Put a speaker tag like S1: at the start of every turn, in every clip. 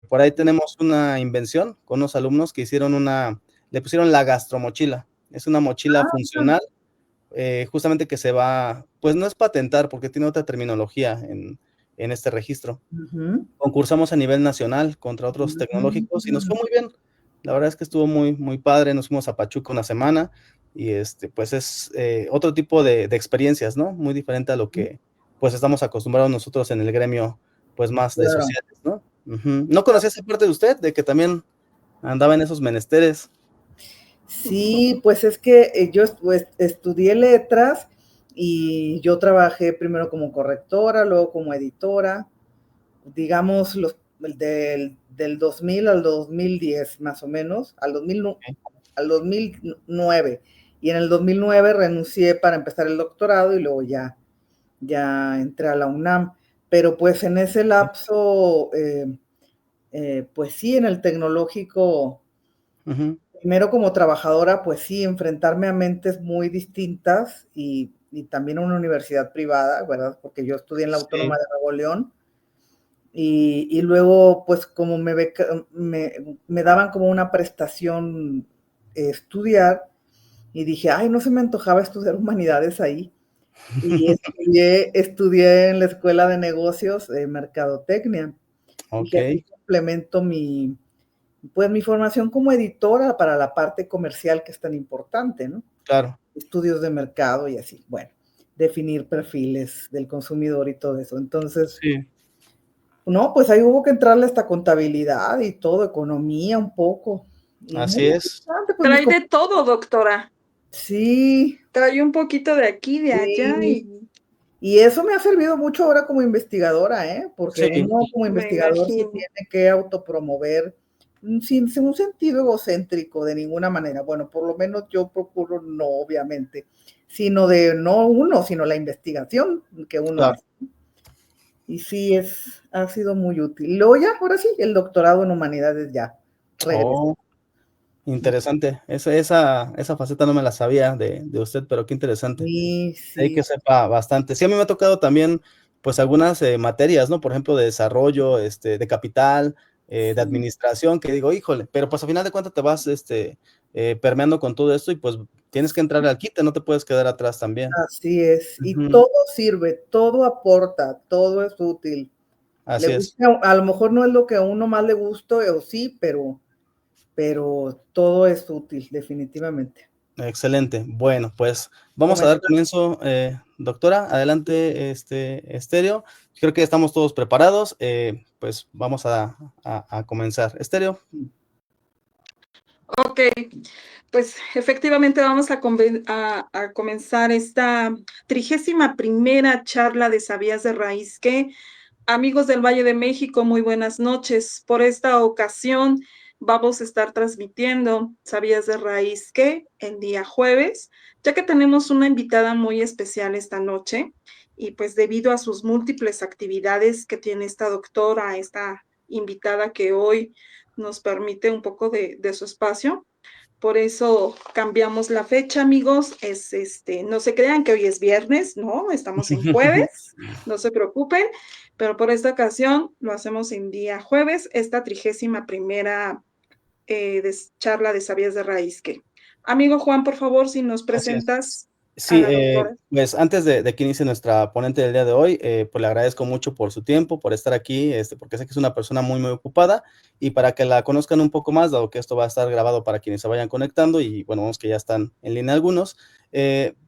S1: por ahí tenemos una invención con unos alumnos que le pusieron la gastromochila. Es una mochila funcional, justamente que se va, pues no es patentar porque tiene otra terminología en este registro.
S2: Ujú.
S1: Concursamos a nivel nacional contra otros tecnológicos y nos fue muy bien. La verdad es que estuvo muy, muy padre. Nos fuimos a Pachuca una semana y pues es otro tipo de experiencias, ¿no? Muy diferente a lo que pues estamos acostumbrados nosotros en el gremio, pues más de
S2: Claro.
S1: sociales, ¿no? Ujú. ¿No conocía esa parte de usted, de que también andaba en esos menesteres?
S2: Sí, pues es que yo pues, estudié letras y yo trabajé primero como correctora, luego como editora, digamos del 2000 al 2010 más o menos, al 2009. Y en el 2009 renuncié para empezar el doctorado y luego ya entré a la UNAM. Pero pues en ese lapso, pues sí, en el tecnológico,
S1: Ujú.
S2: primero como trabajadora, pues sí, enfrentarme a mentes muy distintas y también a una universidad privada, ¿verdad? Porque yo estudié en la Autónoma
S1: Sí,
S2: de Nuevo León y luego, pues como me daban como una prestación estudiar y dije, ay, no se me antojaba estudiar humanidades ahí. Y estudié en la Escuela de Negocios de Mercadotecnia. Dije, aquí
S1: ok,
S2: complemento pues mi formación como editora para la parte comercial que es tan importante, ¿no?
S1: claro.
S2: Estudios de mercado y así, bueno, definir perfiles del consumidor y todo eso. Entonces,
S1: Sí,
S2: no, pues ahí hubo que entrarle hasta contabilidad y todo, economía un poco. Y muy
S1: así es.
S2: interesante, pues
S3: Trae de todo, doctora.
S2: sí,
S3: Trae un poquito de aquí, de allá
S2: sí.
S3: y
S2: Y eso me ha servido mucho ahora como investigadora, ¿eh? Porque
S1: Sí,
S2: uno como
S3: me
S2: investigador se
S3: imagino.
S2: tiene que autopromover sin un sentido egocéntrico de ninguna manera. Bueno, por lo menos yo procuro no, obviamente, sino de no uno, sino la investigación que uno
S1: claro.
S2: hace. Y sí, ha sido muy útil. Luego ya, ahora sí, el doctorado en humanidades ya regresó.
S1: Oh, interesante. Esa faceta no me la sabía de usted, pero qué interesante.
S2: Sí,
S1: Hay
S2: sí,
S1: que sepa bastante. Sí, a mí me ha tocado también, pues, algunas materias, ¿no? Por ejemplo, de desarrollo, de capital, de
S2: sí.
S1: administración, que digo, híjole, pero pues a final de cuentas te vas, permeando con todo esto y pues tienes que entrar al quite, no te puedes quedar atrás también.
S2: Así es. Y
S1: Ujú.
S2: todo sirve, todo aporta, todo es útil. Le
S1: Así es.
S2: gusta, a lo mejor no es lo que a uno más le gusta, o sí, pero todo es útil, definitivamente.
S1: Excelente. Bueno, pues vamos a dar
S2: Comenzar.
S1: comienzo, doctora. Adelante, Estéreo. Creo que estamos todos preparados. Pues vamos a comenzar. Estéreo.
S3: Ok, pues efectivamente vamos a comenzar esta 31ª charla de Sabías de Raíz que, amigos del Valle de México, muy buenas noches. Por esta ocasión vamos a estar transmitiendo Sabías de Raíz que el día jueves, ya que tenemos una invitada muy especial esta noche y pues debido a sus múltiples actividades que tiene esta doctora, esta invitada que hoy nos permite un poco de su espacio. Por eso cambiamos la fecha, amigos. No se crean que hoy es viernes, no, estamos en jueves, no se preocupen, pero por esta ocasión lo hacemos en día jueves, esta 31ª charla de Sabías de Raíz que. Amigo Juan, por favor, si nos
S1: Así es.
S3: presentas a
S1: Sí,
S3: la doctora.
S1: pues antes de que inicie nuestra ponente del día de hoy, pues le agradezco mucho por su tiempo, por estar aquí, porque sé que es una persona muy, muy ocupada y para que la conozcan un poco más, dado que esto va a estar grabado para quienes se vayan conectando y bueno, vemos que ya están en línea algunos.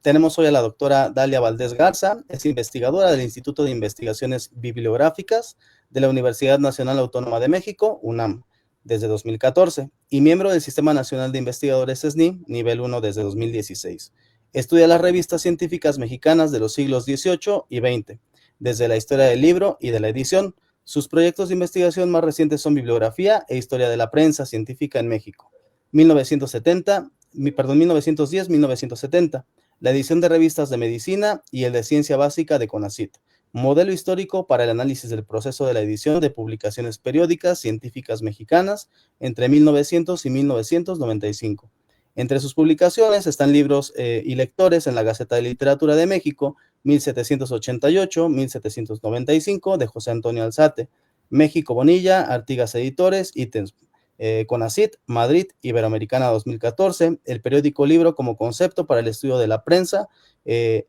S1: Tenemos hoy a la doctora Dalia Valdés Garza, es investigadora del Instituto de Investigaciones Bibliográficas de la Universidad Nacional Autónoma de México, UNAM, desde 2014 y miembro del Sistema Nacional de Investigadores SNI, nivel 1 desde 2016. Estudia las revistas científicas mexicanas de los siglos XVIII y XX, desde la historia del libro y de la edición. Sus proyectos de investigación más recientes son bibliografía e historia de la prensa científica en México, 1910-1970, la edición de revistas de medicina y el de ciencia básica de CONACYT, modelo histórico para el análisis del proceso de la edición de publicaciones periódicas científicas mexicanas entre 1900 y 1995. Entre sus publicaciones están libros y lectores en la Gaceta de Literatura de México, 1788-1795, de José Antonio Alzate, México Bonilla, Artigas Editores, ítems. CONACYT, Madrid, Iberoamericana 2014, el periódico Libro como concepto para el estudio de la prensa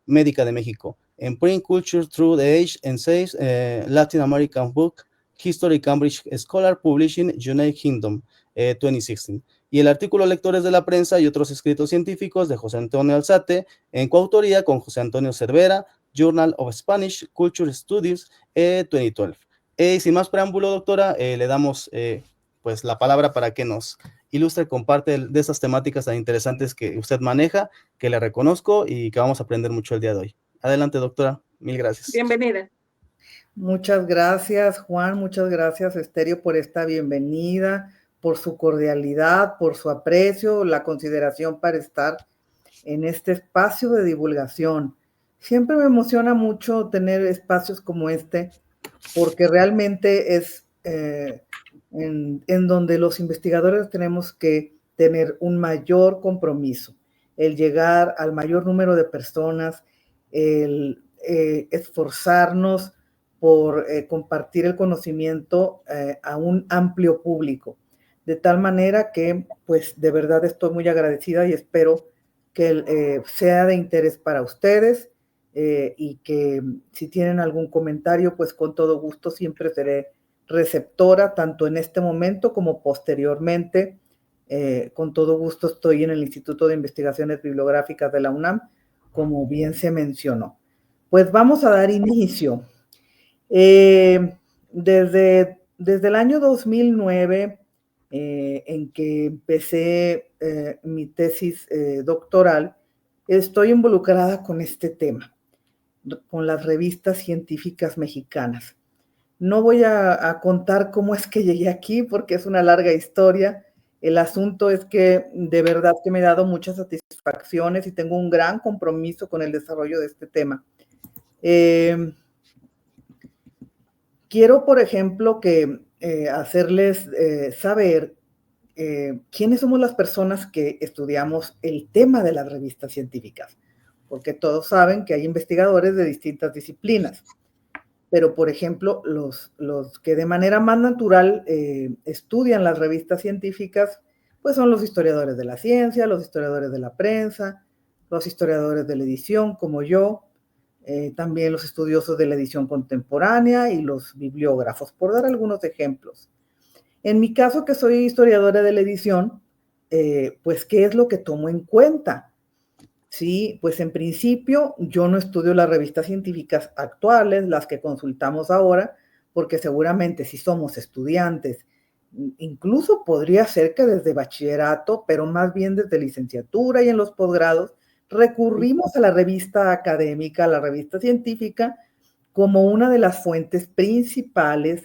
S1: médica de México, en Print Culture Through the Age Essays, Latin American Book History, Cambridge Scholar Publishing, United Kingdom, 2016. Y el artículo Lectores de la Prensa y otros escritos científicos de José Antonio Alzate, en coautoría con José Antonio Cervera, Journal of Spanish Culture Studies, 2012. Sin más preámbulo, doctora, le damos pues la palabra para que nos ilustre con parte de esas temáticas tan interesantes que usted maneja, que le reconozco y que vamos a aprender mucho el día de hoy. Adelante, doctora. Mil gracias.
S3: Bienvenida.
S2: Muchas gracias, Juan. Muchas gracias, Esterio, por esta bienvenida, por su cordialidad, por su aprecio, la consideración para estar en este espacio de divulgación. Siempre me emociona mucho tener espacios como este, porque realmente es en donde los investigadores tenemos que tener un mayor compromiso, el llegar al mayor número de personas, el esforzarnos por compartir el conocimiento a un amplio público. De tal manera que, pues, de verdad estoy muy agradecida y espero que sea de interés para ustedes y que si tienen algún comentario, pues con todo gusto siempre seré receptora, tanto en este momento como posteriormente. Con todo gusto estoy en el Instituto de Investigaciones Bibliográficas de la UNAM, como bien se mencionó. Pues vamos a dar inicio. Desde el año 2009, en que empecé mi tesis doctoral, estoy involucrada con este tema, con las revistas científicas mexicanas. No voy a contar cómo es que llegué aquí, porque es una larga historia. El asunto es que de verdad que me he dado muchas satisfacciones y tengo un gran compromiso con el desarrollo de este tema. Quiero, por ejemplo, hacerles saber quiénes somos las personas que estudiamos el tema de las revistas científicas, porque todos saben que hay investigadores de distintas disciplinas, pero, por ejemplo, los que de manera más natural estudian las revistas científicas, pues son los historiadores de la ciencia, los historiadores de la prensa, los historiadores de la edición, como yo, también los estudiosos de la edición contemporánea y los bibliógrafos, por dar algunos ejemplos. En mi caso, que soy historiadora de la edición, pues, ¿qué es lo que tomo en cuenta? Sí, pues en principio yo no estudio las revistas científicas actuales, las que consultamos ahora, porque seguramente si somos estudiantes, incluso podría ser que desde bachillerato, pero más bien desde licenciatura y en los posgrados, recurrimos a la revista académica, a la revista científica, como una de las fuentes principales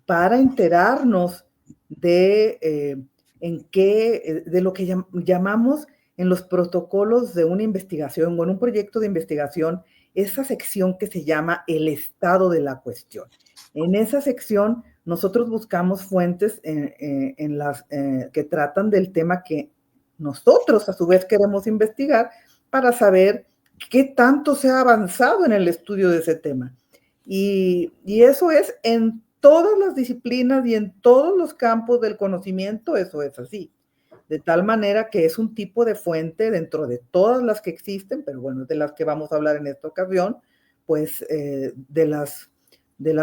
S2: para enterarnos de lo que llamamos en los protocolos de una investigación o en un proyecto de investigación, esa sección que se llama el estado de la cuestión. En esa sección nosotros buscamos fuentes que tratan del tema que nosotros a su vez queremos investigar para saber qué tanto se ha avanzado en el estudio de ese tema. Y eso es en todas las disciplinas y en todos los campos del conocimiento, eso es así. De tal manera que es un tipo de fuente dentro de todas las que existen, pero bueno, de las que vamos a hablar en esta ocasión, pues de las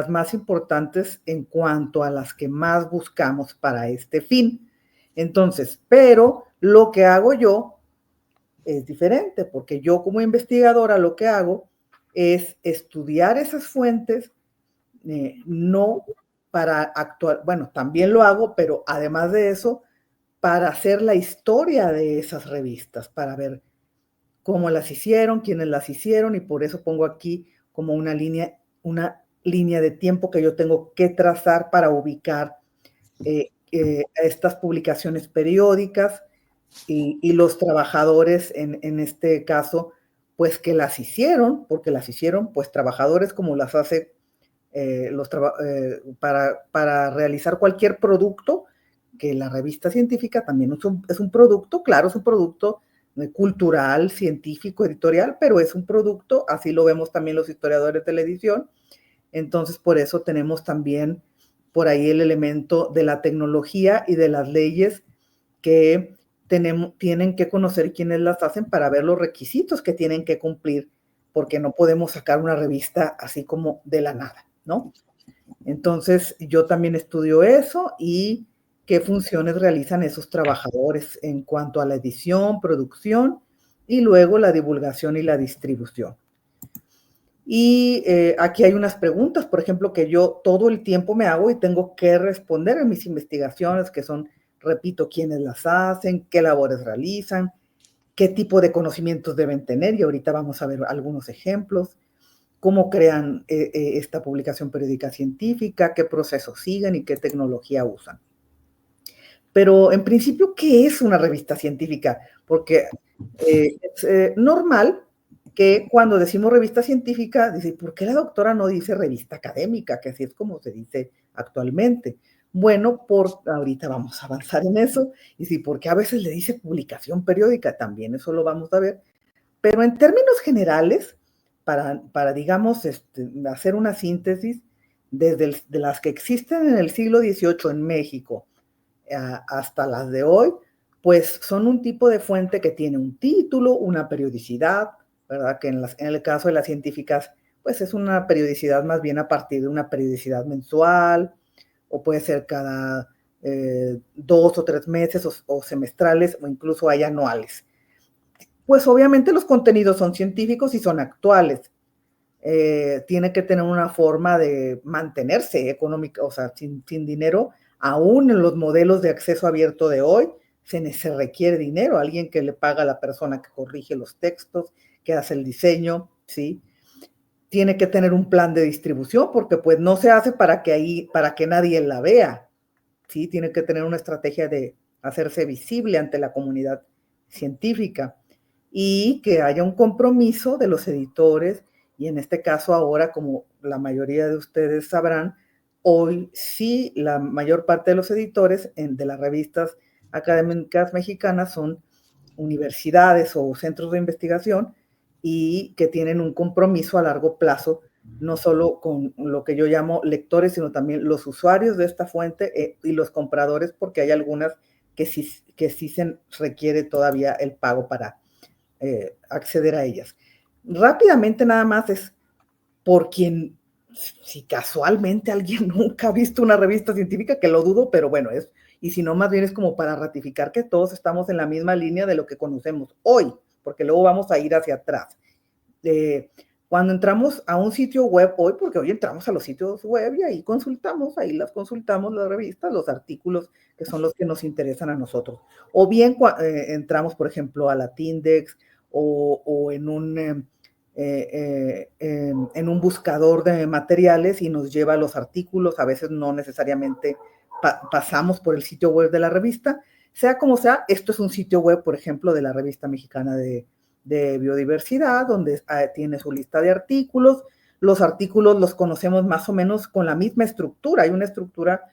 S2: más importantes en cuanto a las que más buscamos para este fin. Entonces, pero lo que hago yo es diferente, porque yo como investigadora lo que hago es estudiar esas fuentes, no para actuar, bueno, también lo hago, pero además de eso, para hacer la historia de esas revistas, para ver cómo las hicieron, quiénes las hicieron, y por eso pongo aquí como una línea de tiempo que yo tengo que trazar para ubicar estas publicaciones periódicas y los trabajadores, en este caso, pues que las hicieron, porque las hicieron pues trabajadores como las hace para realizar cualquier producto, que la revista científica también es un producto, claro, es un producto cultural, científico, editorial, pero es un producto, así lo vemos también los historiadores de la edición. Entonces, por eso tenemos también por ahí el elemento de la tecnología y de las leyes que tienen que conocer quienes las hacen para ver los requisitos que tienen que cumplir, porque no podemos sacar una revista así como de la nada, ¿no? Entonces, yo también estudio eso y qué funciones realizan esos trabajadores en cuanto a la edición, producción y luego la divulgación y la distribución. Y aquí hay unas preguntas, por ejemplo, que yo todo el tiempo me hago y tengo que responder en mis investigaciones, que son, repito, quiénes las hacen, qué labores realizan, qué tipo de conocimientos deben tener, y ahorita vamos a ver algunos ejemplos, cómo crean esta publicación periódica científica, qué procesos siguen y qué tecnología usan. Pero en principio, ¿qué es una revista científica? Porque es normal que cuando decimos revista científica, dice, ¿por qué la doctora no dice revista académica? Que así es como se dice actualmente. Bueno, ahorita vamos a avanzar en eso, y sí, porque a veces le dice publicación periódica, también eso lo vamos a ver, pero en términos generales, para digamos, hacer una síntesis, de las que existen en el siglo XVIII en México hasta las de hoy, pues son un tipo de fuente que tiene un título, una periodicidad, ¿verdad? Que en el caso de las científicas, pues es una periodicidad más bien a partir de una periodicidad mensual, o puede ser cada 2 o 3 meses, o semestrales, o incluso hay anuales. Pues obviamente los contenidos son científicos y son actuales. Tiene que tener una forma de mantenerse económica, o sea, sin dinero. Aún en los modelos de acceso abierto de hoy, se requiere dinero, alguien que le paga a la persona que corrige los textos, que hace el diseño, ¿sí? Tiene que tener un plan de distribución, porque pues no se hace para que nadie la vea, ¿sí? Tiene que tener una estrategia de hacerse visible ante la comunidad científica, y que haya un compromiso de los editores, y en este caso ahora, como la mayoría de ustedes sabrán, hoy sí la mayor parte de los editores de las revistas académicas mexicanas son universidades o centros de investigación, y que tienen un compromiso a largo plazo, no solo con lo que yo llamo lectores, sino también los usuarios de esta fuente y los compradores, porque hay algunas que sí se requiere todavía el pago para acceder a ellas. Rápidamente nada más es por quien, si casualmente alguien nunca ha visto una revista científica, que lo dudo, pero bueno, y si no, más bien es como para ratificar que todos estamos en la misma línea de lo que conocemos hoy, porque luego vamos a ir hacia atrás. Cuando entramos a un sitio web hoy, porque hoy entramos a los sitios web y ahí consultamos las revistas, los artículos que son los que nos interesan a nosotros. O bien entramos, por ejemplo, a la Tindex o en un buscador de materiales, y nos lleva a los artículos. A veces no necesariamente pasamos por el sitio web de la revista. Sea como sea, esto es un sitio web, por ejemplo, de la Revista Mexicana de Biodiversidad, donde tiene su lista de artículos. Los artículos los conocemos más o menos con la misma estructura. Hay una estructura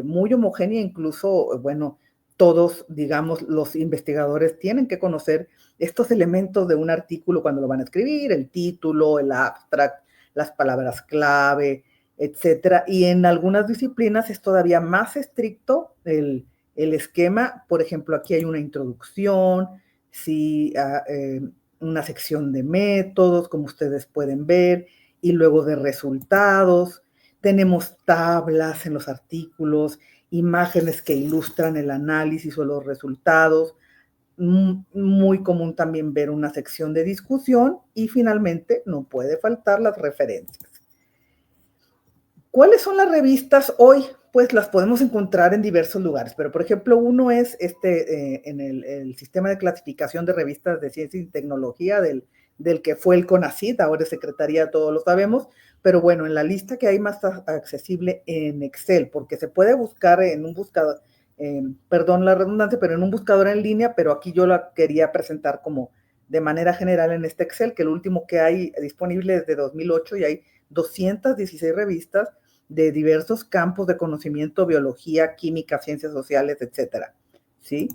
S2: muy homogénea, incluso, bueno, todos, digamos, los investigadores tienen que conocer estos elementos de un artículo cuando lo van a escribir: el título, el abstract, las palabras clave, etcétera. Y en algunas disciplinas es todavía más estricto el esquema. Por ejemplo, aquí hay una introducción, sí, una sección de métodos, como ustedes pueden ver, y luego de resultados. Tenemos tablas en los artículos, imágenes que ilustran el análisis o los resultados. Muy común también ver una sección de discusión, y finalmente no puede faltar las referencias. ¿Cuáles son las revistas hoy? Pues las podemos encontrar en diversos lugares, pero por ejemplo uno es en el sistema de clasificación de revistas de ciencia y tecnología del que fue el CONACYT, ahora es Secretaría, todos lo sabemos, pero bueno, en la lista que hay más accesible en Excel, porque se puede buscar en un buscador, perdón la redundancia, pero en un buscador en línea, pero aquí yo la quería presentar como de manera general en este Excel, que el último que hay disponible es de 2008, y hay 216 revistas de diversos campos de conocimiento: biología, química, ciencias sociales, etcétera, ¿sí?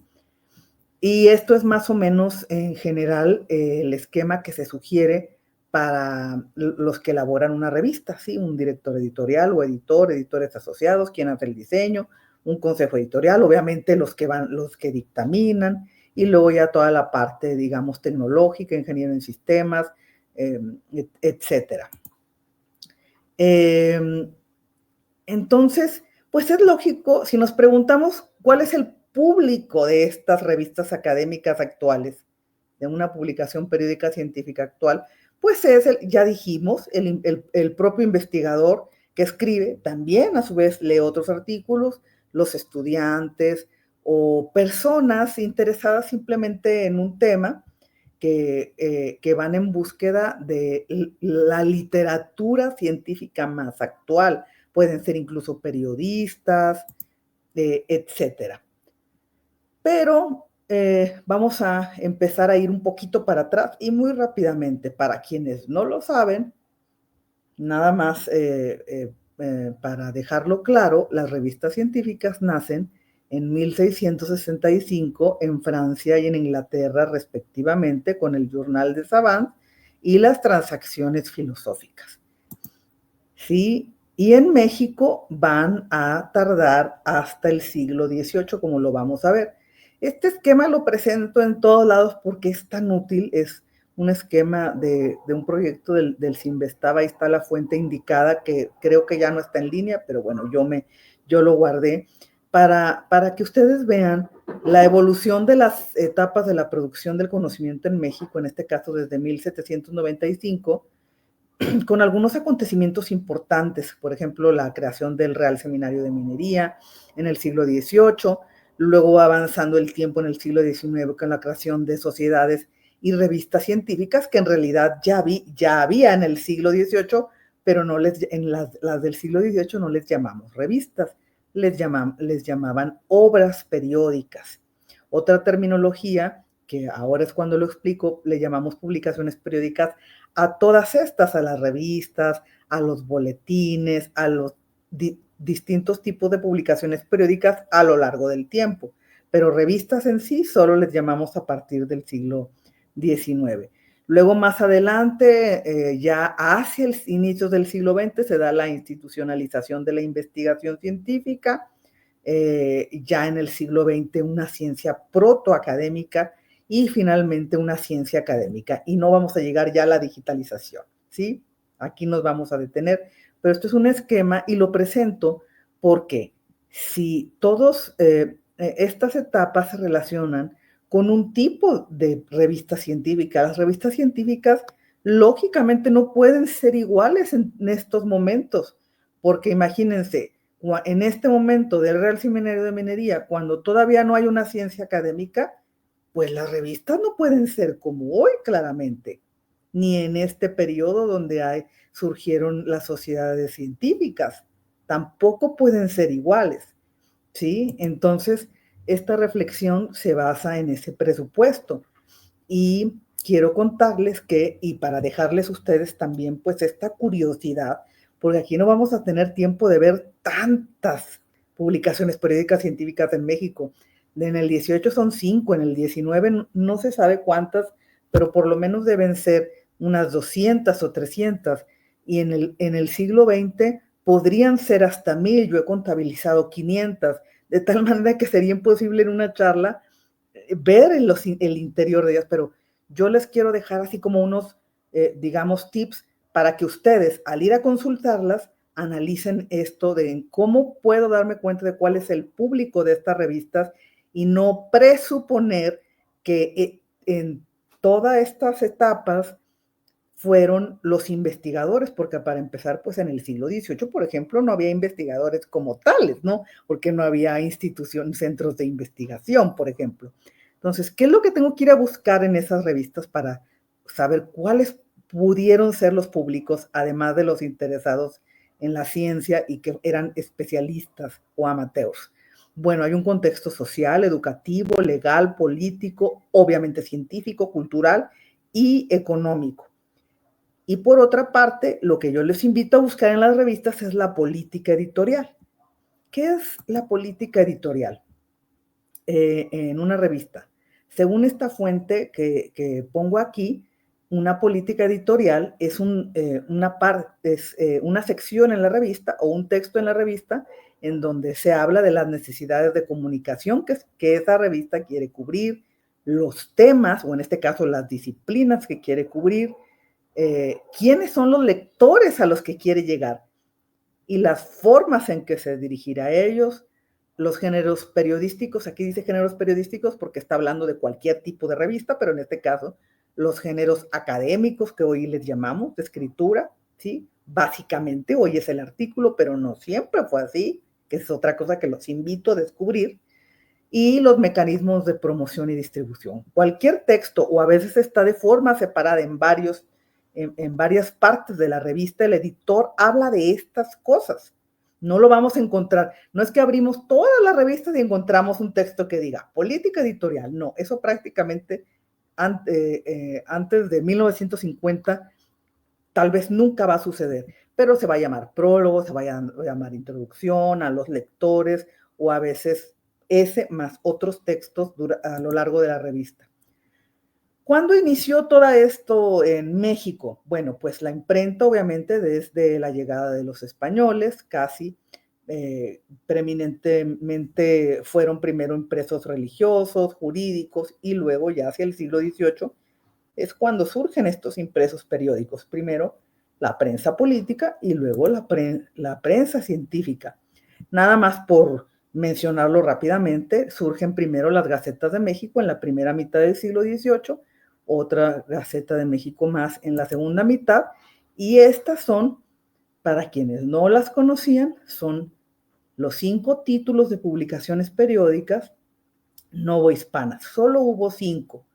S2: Y esto es más o menos en general el esquema que se sugiere para los que elaboran una revista, ¿sí? Un director editorial o editor, editores asociados, quien hace el diseño, un consejo editorial, obviamente los que dictaminan, y luego ya toda la parte, digamos, tecnológica, ingeniero en sistemas, etcétera. Entonces, pues es lógico, si nos preguntamos cuál es el público de estas revistas académicas actuales, de una publicación periódica científica actual, pues es, ya dijimos, el propio investigador que escribe, también a su vez lee otros artículos, los estudiantes o personas interesadas simplemente en un tema que van en búsqueda de la literatura científica más actual. Pueden ser incluso periodistas, etcétera. Pero vamos a empezar a ir un poquito para atrás y muy rápidamente. Para quienes no lo saben, nada más para dejarlo claro, las revistas científicas nacen en 1665 en Francia y en Inglaterra respectivamente con el Journal des Savants y las Transacciones Filosóficas. ¿Sí? Y en México van a tardar hasta el siglo XVIII, como lo vamos a ver. Este esquema lo presento en todos lados porque es tan útil, es un esquema de un proyecto del Cinvestav, ahí está la fuente indicada, que creo que ya no está en línea, pero bueno, yo lo guardé, para que ustedes vean la evolución de las etapas de la producción del conocimiento en México, en este caso desde 1795, con algunos acontecimientos importantes, por ejemplo, la creación del Real Seminario de Minería en el siglo XVIII, luego va avanzando el tiempo en el siglo XIX con la creación de sociedades y revistas científicas que en realidad ya había en el siglo XVIII, pero no en las del siglo XVIII no les llamamos revistas, les llamaban obras periódicas. Otra terminología, que ahora es cuando lo explico, le llamamos publicaciones periódicas a todas estas, a las revistas, a los boletines, a los distintos tipos de publicaciones periódicas a lo largo del tiempo. Pero revistas en sí solo les llamamos a partir del siglo XIX. Luego, más adelante, ya hacia el inicio del siglo XX, se da la institucionalización de la investigación científica. Ya en el siglo XX, una ciencia protoacadémica y finalmente una ciencia académica. Y no vamos a llegar ya a la digitalización, ¿sí? Aquí nos vamos a detener, pero esto es un esquema y lo presento porque si todas estas etapas se relacionan con un tipo de revista científica, las revistas científicas lógicamente no pueden ser iguales en estos momentos, porque imagínense, en este momento del Real Seminario de Minería, cuando todavía no hay una ciencia académica, pues las revistas no pueden ser como hoy, claramente, ni en este periodo donde surgieron las sociedades científicas, tampoco pueden ser iguales, ¿sí? Entonces, esta reflexión se basa en ese presupuesto y quiero contarles que, y para dejarles a ustedes también, pues esta curiosidad, porque aquí no vamos a tener tiempo de ver tantas publicaciones periódicas científicas en México. En el 18 son 5, en el 19 no se sabe cuántas, pero por lo menos deben ser unas 200 o 300, y en el siglo XX podrían ser hasta 1000, yo he contabilizado 500, de tal manera que sería imposible en una charla ver el interior de ellas, pero yo les quiero dejar así como unos, digamos, tips para que ustedes, al ir a consultarlas, analicen esto de cómo puedo darme cuenta de cuál es el público de estas revistas y no presuponer que en todas estas etapas fueron los investigadores, porque para empezar, pues en el siglo XVIII, por ejemplo, no había investigadores como tales, ¿no? Porque no había instituciones, centros de investigación, por ejemplo. Entonces, ¿qué es lo que tengo que ir a buscar en esas revistas para saber cuáles pudieron ser los públicos, además de los interesados en la ciencia y que eran especialistas o amateurs? Bueno, hay un contexto social, educativo, legal, político, obviamente científico, cultural y económico. Y por otra parte, lo que yo les invito a buscar en las revistas es la política editorial. ¿Qué es la política editorial en una revista? Según esta fuente que pongo aquí, Una política editorial es una sección en la revista o un texto en la revista en donde se habla de las necesidades de comunicación que esa revista quiere cubrir, los temas, o en este caso las disciplinas que quiere cubrir, quiénes son los lectores a los que quiere llegar y las formas en que se dirigirá a ellos, los géneros periodísticos. Aquí dice géneros periodísticos porque está hablando de cualquier tipo de revista, pero en este caso los géneros académicos que hoy les llamamos de escritura, ¿sí? Básicamente hoy es el artículo, pero no siempre fue así, que es otra cosa que los invito a descubrir, y los mecanismos de promoción y distribución. Cualquier texto, o a veces está de forma separada en varias partes de la revista, el editor habla de estas cosas. No lo vamos a encontrar. No es que abrimos todas las revistas y encontramos un texto que diga política editorial. No, eso prácticamente antes de 1950 tal vez nunca va a suceder, pero se va a llamar prólogo, se va a llamar introducción a los lectores, o a veces ese más otros textos a lo largo de la revista. ¿Cuándo inició todo esto en México? Bueno, pues la imprenta, obviamente, desde la llegada de los españoles, casi preeminentemente fueron primero impresos religiosos, jurídicos, y luego ya hacia el siglo XVIII es cuando surgen estos impresos periódicos. Primero la prensa política y luego la prensa científica. Nada más por mencionarlo rápidamente, surgen primero las Gacetas de México en la primera mitad del siglo XVIII, otra Gaceta de México más en la segunda mitad, y estas son, para quienes no las conocían, son los 5 títulos de publicaciones periódicas novohispanas. Solo hubo 5.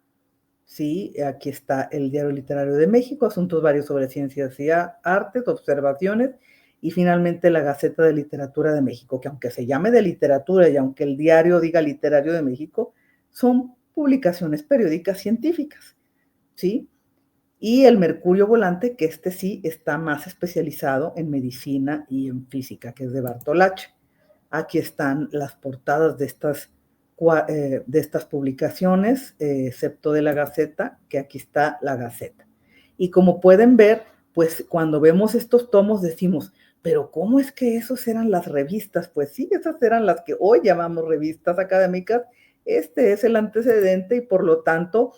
S2: Sí, aquí está el Diario Literario de México, asuntos varios sobre ciencias y artes, observaciones, y finalmente la Gaceta de Literatura de México, que aunque se llame de literatura y aunque el diario diga Literario de México, son publicaciones periódicas científicas, ¿sí? Y el Mercurio Volante, que este sí está más especializado en medicina y en física, que es de Bartolacci. Aquí están las portadas de estas publicaciones, excepto de la Gaceta, que aquí está la Gaceta. Y como pueden ver, pues cuando vemos estos tomos decimos, pero ¿cómo es que esos eran las revistas? Pues sí, esas eran las que hoy llamamos revistas académicas. Este es el antecedente y por lo tanto,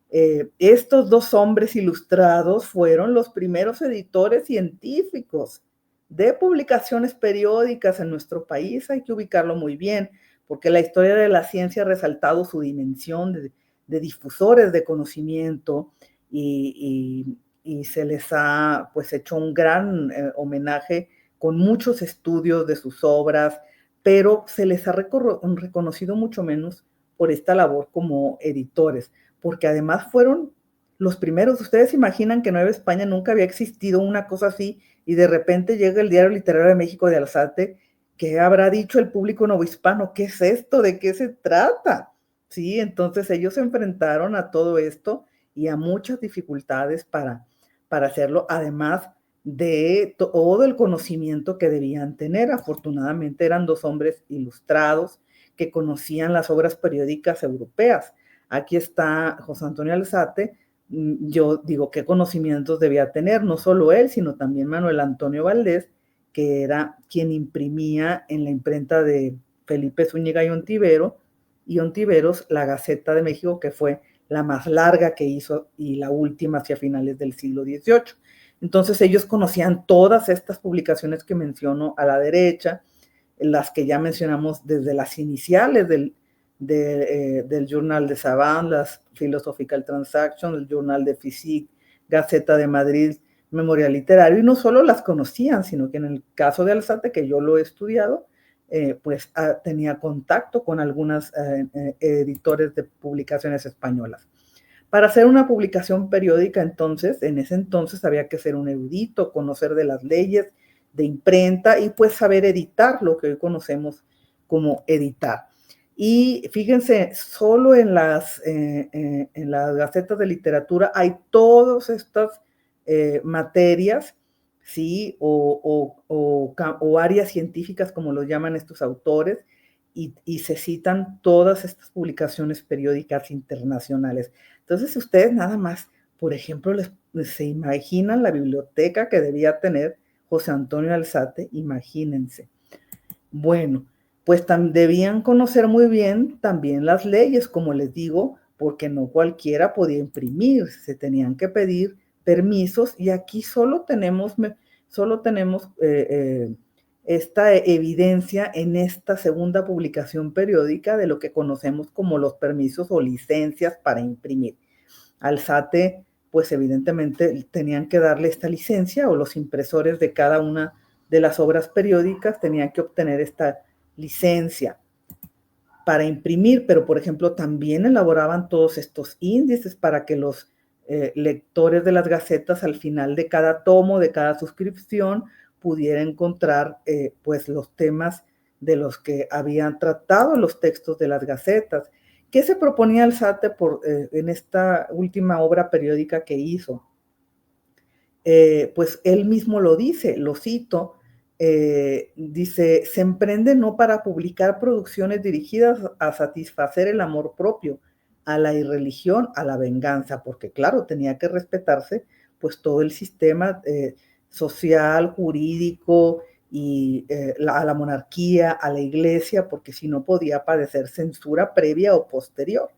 S2: estos 2 hombres ilustrados fueron los primeros editores científicos de publicaciones periódicas en nuestro país. Hay que ubicarlo muy bien, porque la historia de la ciencia ha resaltado su dimensión de difusores de conocimiento y se les ha pues hecho un gran homenaje con muchos estudios de sus obras, pero se les ha reconocido mucho menos por esta labor como editores, porque además fueron los primeros. Ustedes imaginan que en Nueva España nunca había existido una cosa así, y de repente llega el Diario Literario de México de Alzate. ¿Qué habrá dicho el público novohispano? ¿Qué es esto? ¿De qué se trata? Sí, entonces ellos se enfrentaron a todo esto y a muchas dificultades para hacerlo, además de todo el conocimiento que debían tener. Afortunadamente eran 2 hombres ilustrados que conocían las obras periódicas europeas. Aquí está José Antonio Alzate. Yo digo, ¿qué conocimientos debía tener? No solo él, sino también Manuel Antonio Valdés, que era quien imprimía en la imprenta de Felipe Zúñiga y Ontiveros la Gaceta de México, que fue la más larga que hizo y la última hacia finales del siglo XVIII. Entonces ellos conocían todas estas publicaciones que menciono a la derecha, las que ya mencionamos desde las iniciales del Journal de Savant, las Philosophical Transactions, el Journal de Physique, Gaceta de Madrid, Memorial Literario, y no solo las conocían, sino que en el caso de Alzate, que yo lo he estudiado, pues tenía contacto con algunos editores de publicaciones españolas. Para hacer una publicación periódica, entonces, en ese entonces había que ser un erudito, conocer de las leyes de imprenta y pues saber editar lo que hoy conocemos como editar. Y fíjense, solo en las gacetas de literatura hay todas estas materias, ¿sí? O áreas científicas, como lo llaman estos autores, y se citan todas estas publicaciones periódicas internacionales. Entonces, ustedes nada más Por ejemplo, se imaginan la biblioteca que debía tener José Antonio Alzate, imagínense. Bueno, pues debían conocer muy bien también las leyes, como les digo, porque no cualquiera podía imprimir, se tenían que pedir permisos y aquí solo tenemos esta evidencia en esta segunda publicación periódica de lo que conocemos como los permisos o licencias para imprimir. Alzate, pues evidentemente tenían que darle esta licencia o los impresores de cada una de las obras periódicas tenían que obtener esta licencia para imprimir, pero por ejemplo también elaboraban todos estos índices para que los lectores de las gacetas al final de cada tomo, de cada suscripción, pudiera encontrar pues los temas de los que habían tratado los textos de las gacetas. ¿Qué se proponía Alzate en esta última obra periódica que hizo? Pues él mismo lo dice, lo cito, dice, se emprende no para publicar producciones dirigidas a satisfacer el amor propio, a la irreligión, a la venganza, porque claro, tenía que respetarse pues todo el sistema social, jurídico y a la monarquía, a la iglesia, porque si no podía padecer censura previa o posterior.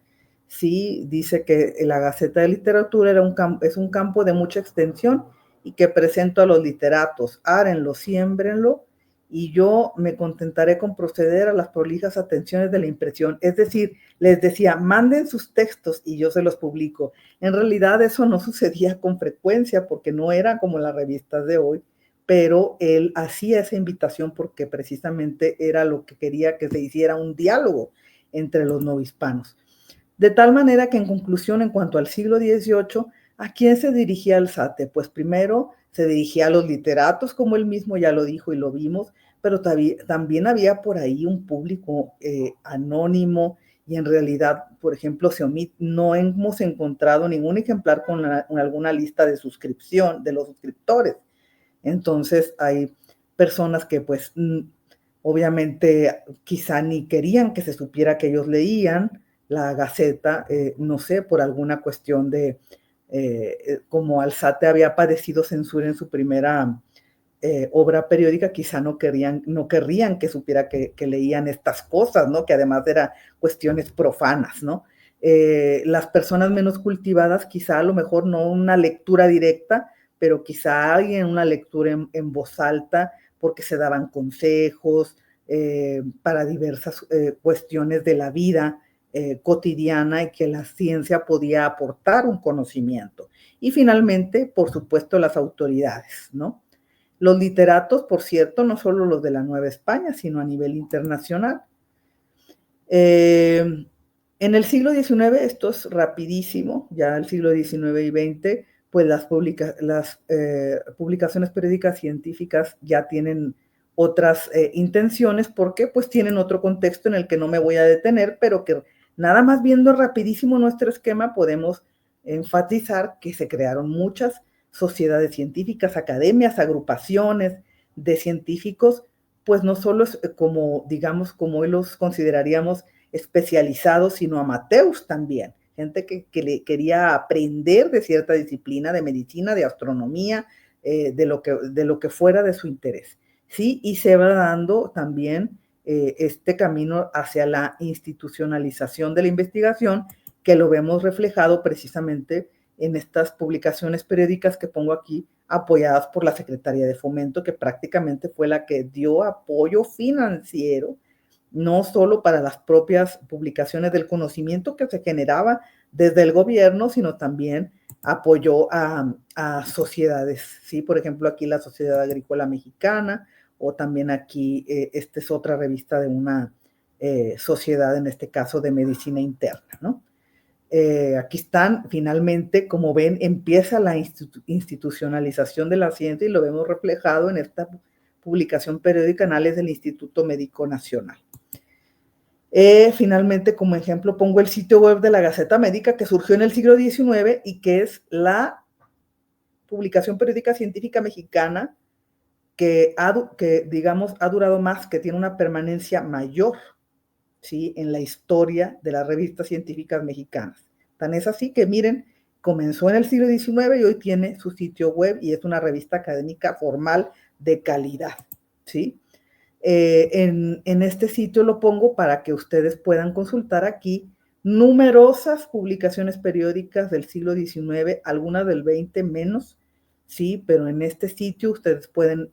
S2: Sí, dice que la Gaceta de Literatura es un campo de mucha extensión y que presento a los literatos, árenlo, siémbrenlo, y yo me contentaré con proceder a las prolijas atenciones de la impresión. Es decir, les decía, manden sus textos y yo se los publico. En realidad eso no sucedía con frecuencia porque no era como las revistas de hoy, pero él hacía esa invitación porque precisamente era lo que quería que se hiciera un diálogo entre los novohispanos. De tal manera que en conclusión, en cuanto al siglo XVIII, ¿a quién se dirigía Alzate? Pues primero se dirigía a los literatos, como él mismo ya lo dijo y lo vimos, pero también había por ahí un público anónimo y en realidad, por ejemplo, no hemos encontrado ningún ejemplar con alguna lista de suscripción de los suscriptores. Entonces hay personas que pues obviamente quizá ni querían que se supiera que ellos leían la Gaceta, no sé, por alguna cuestión de, como Alzate había padecido censura en su primera obra periódica, quizá no querrían que supiera que leían estas cosas, ¿no? Que además eran cuestiones profanas, ¿no? Las personas menos cultivadas, quizá a lo mejor no una lectura directa, pero quizá alguien una lectura en voz alta, porque se daban consejos para diversas cuestiones de la vida cotidiana y que la ciencia podía aportar un conocimiento. Y finalmente, por supuesto, las autoridades, ¿no? Los literatos, por cierto, no solo los de la Nueva España, sino a nivel internacional. En el siglo XIX, esto es rapidísimo, ya el siglo XIX y XX, pues las publicaciones periódicas científicas ya tienen otras intenciones, porque pues tienen otro contexto en el que no me voy a detener, pero que nada más viendo rapidísimo nuestro esquema podemos enfatizar que se crearon muchas sociedades científicas, academias, agrupaciones de científicos, pues no solo como, digamos, como hoy los consideraríamos especializados, sino amateurs también, gente que le quería aprender de cierta disciplina, de medicina, de astronomía, de lo que fuera de su interés, ¿sí? Y se va dando también este camino hacia la institucionalización de la investigación, que lo vemos reflejado precisamente en estas publicaciones periódicas que pongo aquí, apoyadas por la Secretaría de Fomento, que prácticamente fue la que dio apoyo financiero, no solo para las propias publicaciones del conocimiento que se generaba desde el gobierno, sino también apoyó a sociedades, ¿sí? Por ejemplo, aquí la Sociedad Agrícola Mexicana, o también aquí, esta es otra revista de una sociedad, en este caso de medicina interna, ¿no? Aquí están, finalmente, como ven, empieza la institucionalización de la ciencia y lo vemos reflejado en esta publicación periódica Anales del Instituto Médico Nacional. Finalmente, como ejemplo, pongo el sitio web de la Gaceta Médica, que surgió en el siglo XIX y que es la publicación periódica científica mexicana que digamos, ha durado más, que tiene una permanencia mayor, ¿sí? En la historia de las revistas científicas mexicanas. Tan es así que miren comenzó en el siglo XIX y hoy tiene su sitio web y es una revista académica formal de calidad, ¿sí? En este sitio lo pongo para que ustedes puedan consultar aquí numerosas publicaciones periódicas del siglo XIX, algunas del XX menos, sí, pero en este sitio ustedes pueden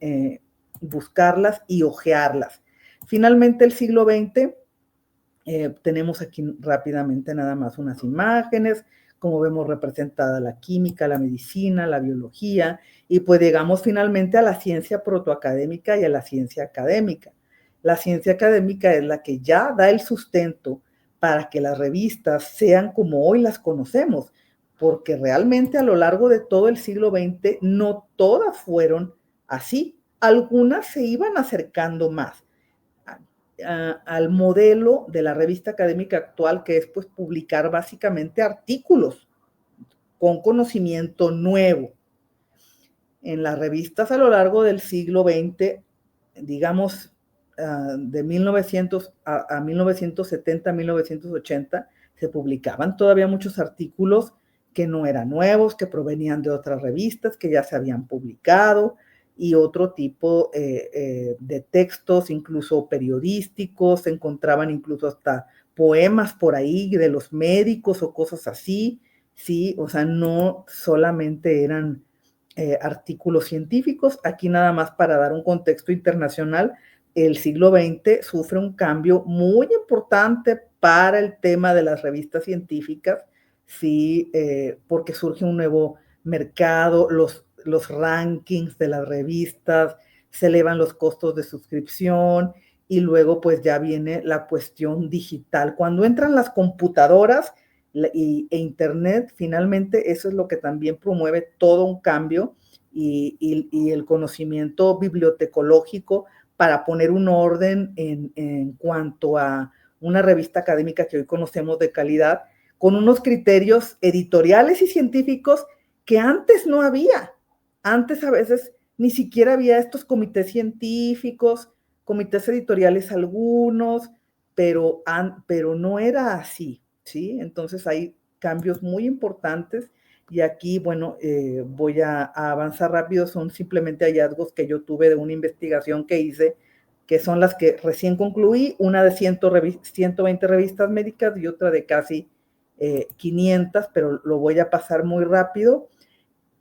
S2: buscarlas y hojearlas. Finalmente, el siglo XX, tenemos aquí rápidamente nada más unas imágenes, como vemos representada la química, la medicina, la biología, y pues llegamos finalmente a la ciencia protoacadémica y a la ciencia académica. La ciencia académica es la que ya da el sustento para que las revistas sean como hoy las conocemos, porque realmente a lo largo de todo el siglo XX no todas fueron así. Algunas se iban acercando más al modelo de la revista académica actual, que es pues publicar básicamente artículos con conocimiento nuevo. En las revistas a lo largo del siglo XX, digamos, de 1900 a 1970, 1980, se publicaban todavía muchos artículos que no eran nuevos, que provenían de otras revistas, que ya se habían publicado, y otro tipo de textos, incluso periodísticos, se encontraban incluso hasta poemas por ahí de los médicos o cosas así, ¿sí? O sea, no solamente eran artículos científicos. Aquí nada más para dar un contexto internacional, el siglo XX sufre un cambio muy importante para el tema de las revistas científicas, sí, porque surge un nuevo mercado, los rankings de las revistas, se elevan los costos de suscripción y luego pues ya viene la cuestión digital. Cuando entran las computadoras e internet, finalmente eso es lo que también promueve todo un cambio y el conocimiento bibliotecológico para poner un orden en cuanto a una revista académica que hoy conocemos de calidad, con unos criterios editoriales y científicos que antes no había. Antes a veces ni siquiera había estos comités científicos, comités editoriales algunos, pero no era así, ¿sí? Entonces hay cambios muy importantes y aquí, bueno, voy a avanzar rápido, son simplemente hallazgos que yo tuve de una investigación que hice, que son las que recién concluí, una de 120 revistas médicas y otra de casi 500, pero lo voy a pasar muy rápido.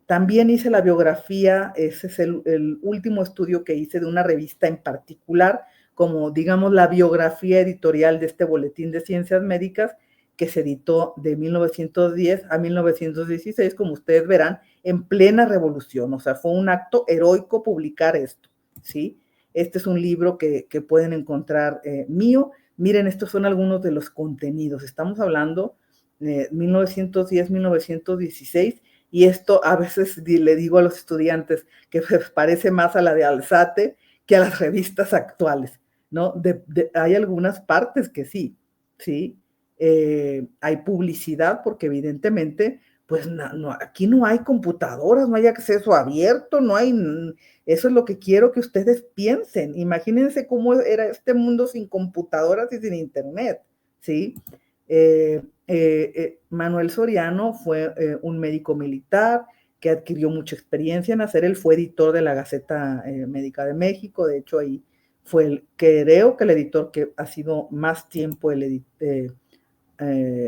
S2: También hice la biografía, ese es el último estudio que hice de una revista en particular, como digamos la biografía editorial de este boletín de ciencias médicas, que se editó de 1910 a 1916, como ustedes verán, en plena revolución. O sea, fue un acto heroico publicar esto, ¿sí? Este es un libro que pueden encontrar mío. Miren, estos son algunos de los contenidos. Estamos hablando de 1910, 1916, y esto a veces le digo a los estudiantes que parece más a la de Alzate que a las revistas actuales, ¿no? Hay algunas partes que sí, ¿sí? Hay publicidad porque evidentemente, pues aquí no hay computadoras, no hay acceso abierto, no hay, eso es lo que quiero que ustedes piensen. Imagínense cómo era este mundo sin computadoras y sin internet, ¿sí? Manuel Soriano fue un médico militar que adquirió mucha experiencia en hacer, él fue editor de la Gaceta Médica de México, de hecho ahí fue creo que el editor que ha sido más tiempo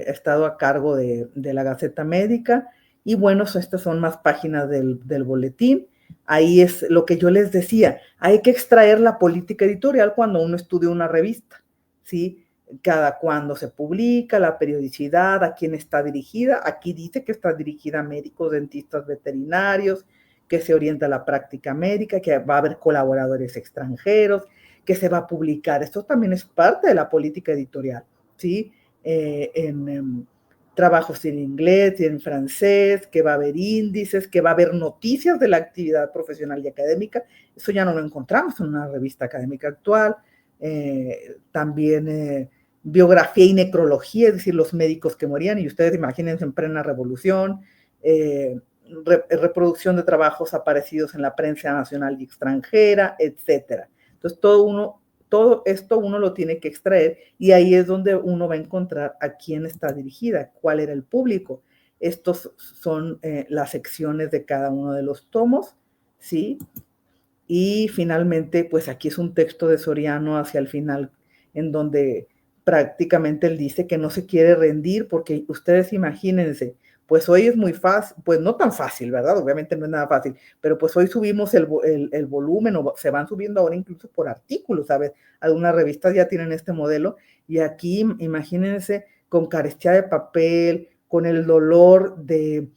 S2: estado a cargo de la Gaceta Médica, y bueno, estas son más páginas del boletín. Ahí es lo que yo les decía, hay que extraer la política editorial cuando uno estudia una revista, ¿sí? Cada cuándo se publica, la periodicidad, a quién está dirigida. Aquí dice que está dirigida a médicos, dentistas, veterinarios, que se orienta a la práctica médica, que va a haber colaboradores extranjeros, que se va a publicar. Esto también es parte de la política editorial, ¿sí? En trabajos en inglés y en francés, que va a haber índices, que va a haber noticias de la actividad profesional y académica. Eso ya no lo encontramos en una revista académica actual. También biografía y necrología, es decir, los médicos que morían, y ustedes imagínense en plena revolución, reproducción de trabajos aparecidos en la prensa nacional y extranjera, etcétera. Entonces, todo esto uno lo tiene que extraer y ahí es donde uno va a encontrar a quién está dirigida, cuál era el público. Estos son las secciones de cada uno de los tomos, ¿sí? Y finalmente, pues aquí es un texto de Soriano hacia el final, en donde prácticamente él dice que no se quiere rendir, porque ustedes imagínense, pues hoy es muy fácil, pues no tan fácil, ¿verdad? Obviamente no es nada fácil, pero pues hoy subimos el volumen, o se van subiendo ahora incluso por artículos, ¿sabes? Algunas revistas ya tienen este modelo, y aquí imagínense con carestía de papel, con el dolor de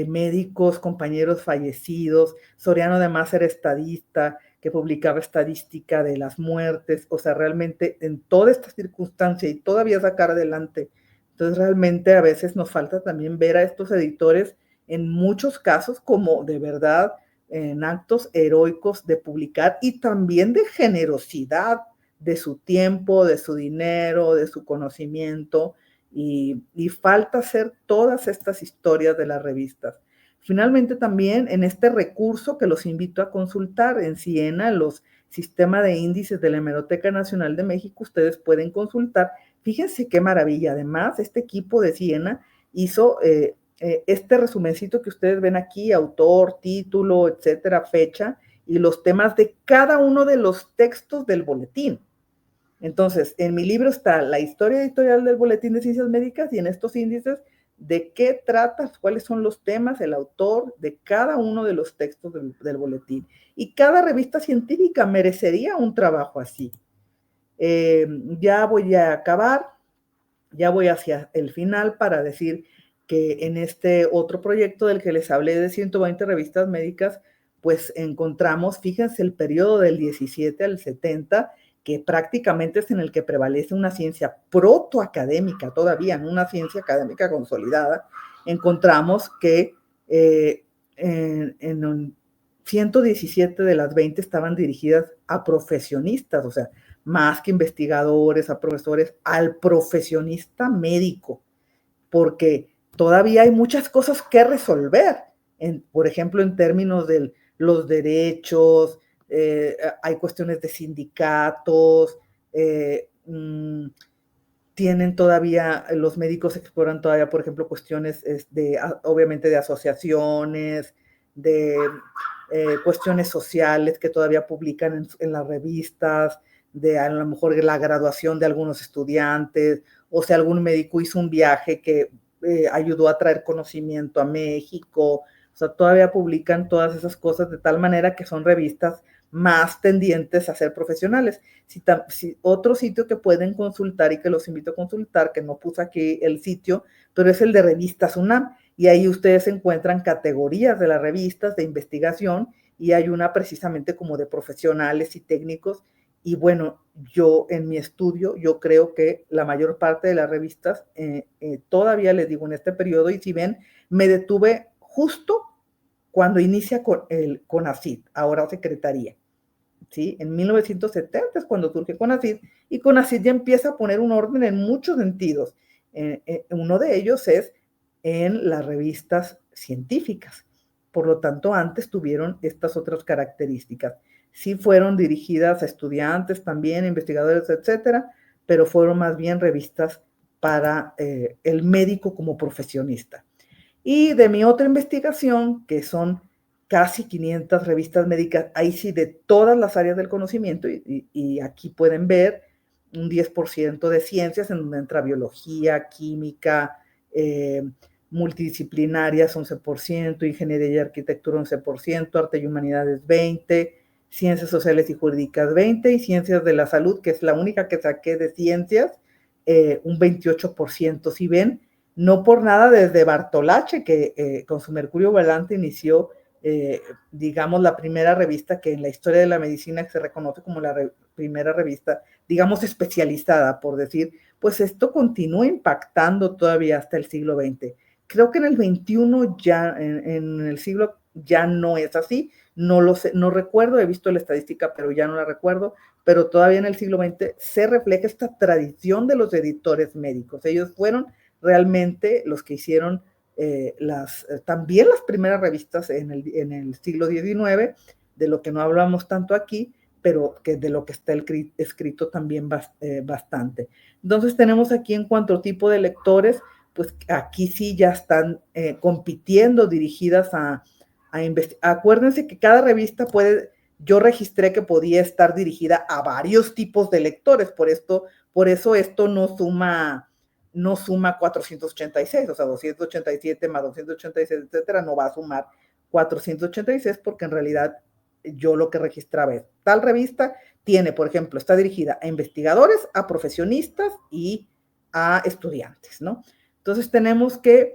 S2: médicos, compañeros fallecidos. Soriano además era estadista, que publicaba estadística de las muertes, o sea, realmente en toda esta circunstancia y todavía sacar adelante. Entonces, realmente a veces nos falta también ver a estos editores en muchos casos como de verdad en actos heroicos de publicar y también de generosidad de su tiempo, de su dinero, de su conocimiento, y falta hacer todas estas historias de las revistas. Finalmente también en este recurso que los invito a consultar en Siena, los sistemas de índices de la Hemeroteca Nacional de México, ustedes pueden consultar. Fíjense qué maravilla. Además, este equipo de Siena hizo este resumencito que ustedes ven aquí, autor, título, etcétera, fecha, y los temas de cada uno de los textos del boletín. Entonces, en mi libro está la historia editorial del Boletín de Ciencias Médicas, y en estos índices de qué trata, cuáles son los temas, el autor de cada uno de los textos del boletín. Y cada revista científica merecería un trabajo así. Ya voy a acabar, ya voy hacia el final para decir que en este otro proyecto del que les hablé de 120 revistas médicas, pues encontramos, fíjense, el periodo del 17 al 70, que prácticamente es en el que prevalece una ciencia protoacadémica todavía, no una ciencia académica consolidada. Encontramos que en 117 de las 20 estaban dirigidas a profesionistas, o sea, más que investigadores, a profesores, al profesionista médico, porque todavía hay muchas cosas que resolver, por ejemplo, en términos de los derechos, hay cuestiones de sindicatos, tienen todavía, los médicos exploran todavía, por ejemplo, cuestiones obviamente de asociaciones, de cuestiones sociales que todavía publican en las revistas, de a lo mejor la graduación de algunos estudiantes, o si algún médico hizo un viaje que ayudó a traer conocimiento a México. O sea, todavía publican todas esas cosas de tal manera que son revistas más tendientes a ser profesionales. Si otro sitio que pueden consultar y que los invito a consultar, que no puse aquí el sitio, pero es el de Revistas UNAM, y ahí ustedes encuentran categorías de las revistas de investigación, y hay una precisamente como de profesionales y técnicos. Y bueno, yo en mi estudio, yo creo que la mayor parte de las revistas, todavía les digo en este periodo, y si ven, me detuve justo cuando inicia con el CONACYT, ahora Secretaría. ¿Sí? En 1970 es cuando surge CONACYT, y CONACYT ya empieza a poner un orden en muchos sentidos. Uno de ellos es en las revistas científicas. Por lo tanto, antes tuvieron estas otras características. Sí fueron dirigidas a estudiantes también, investigadores, etcétera, pero fueron más bien revistas para el médico como profesionista. Y de mi otra investigación, que son casi 500 revistas médicas, ahí sí de todas las áreas del conocimiento, y aquí pueden ver un 10% de ciencias, en donde entra biología, química, multidisciplinarias 11%, ingeniería y arquitectura 11%, arte y humanidades 20%, ciencias sociales y jurídicas 20%, y ciencias de la salud, que es la única que saqué de ciencias, un 28%. Si ven, no por nada desde Bartolache, que con su Mercurio Volante inició, digamos, la primera revista que en la historia de la medicina se reconoce como la primera revista, digamos, especializada, por decir, pues esto continúa impactando todavía hasta el siglo XX. Creo que en el XXI ya, en el siglo, ya no es así, no lo sé, no recuerdo, he visto la estadística, pero ya no la recuerdo, pero todavía en el siglo XX se refleja esta tradición de los editores médicos. Ellos fueron realmente los que hicieron también las primeras revistas en el siglo XIX, de lo que no hablamos tanto aquí, pero que de lo que está escrito también bastante. Entonces tenemos aquí, en cuanto a tipo de lectores, pues aquí sí ya están compitiendo, dirigidas a investigar. Acuérdense que cada revista yo registré que podía estar dirigida a varios tipos de lectores, por eso esto no suma 486, o sea, 287 más 286, etcétera, no va a sumar 486, porque en realidad yo lo que registraba es, tal revista tiene, por ejemplo, está dirigida a investigadores, a profesionistas y a estudiantes, ¿no? Entonces tenemos que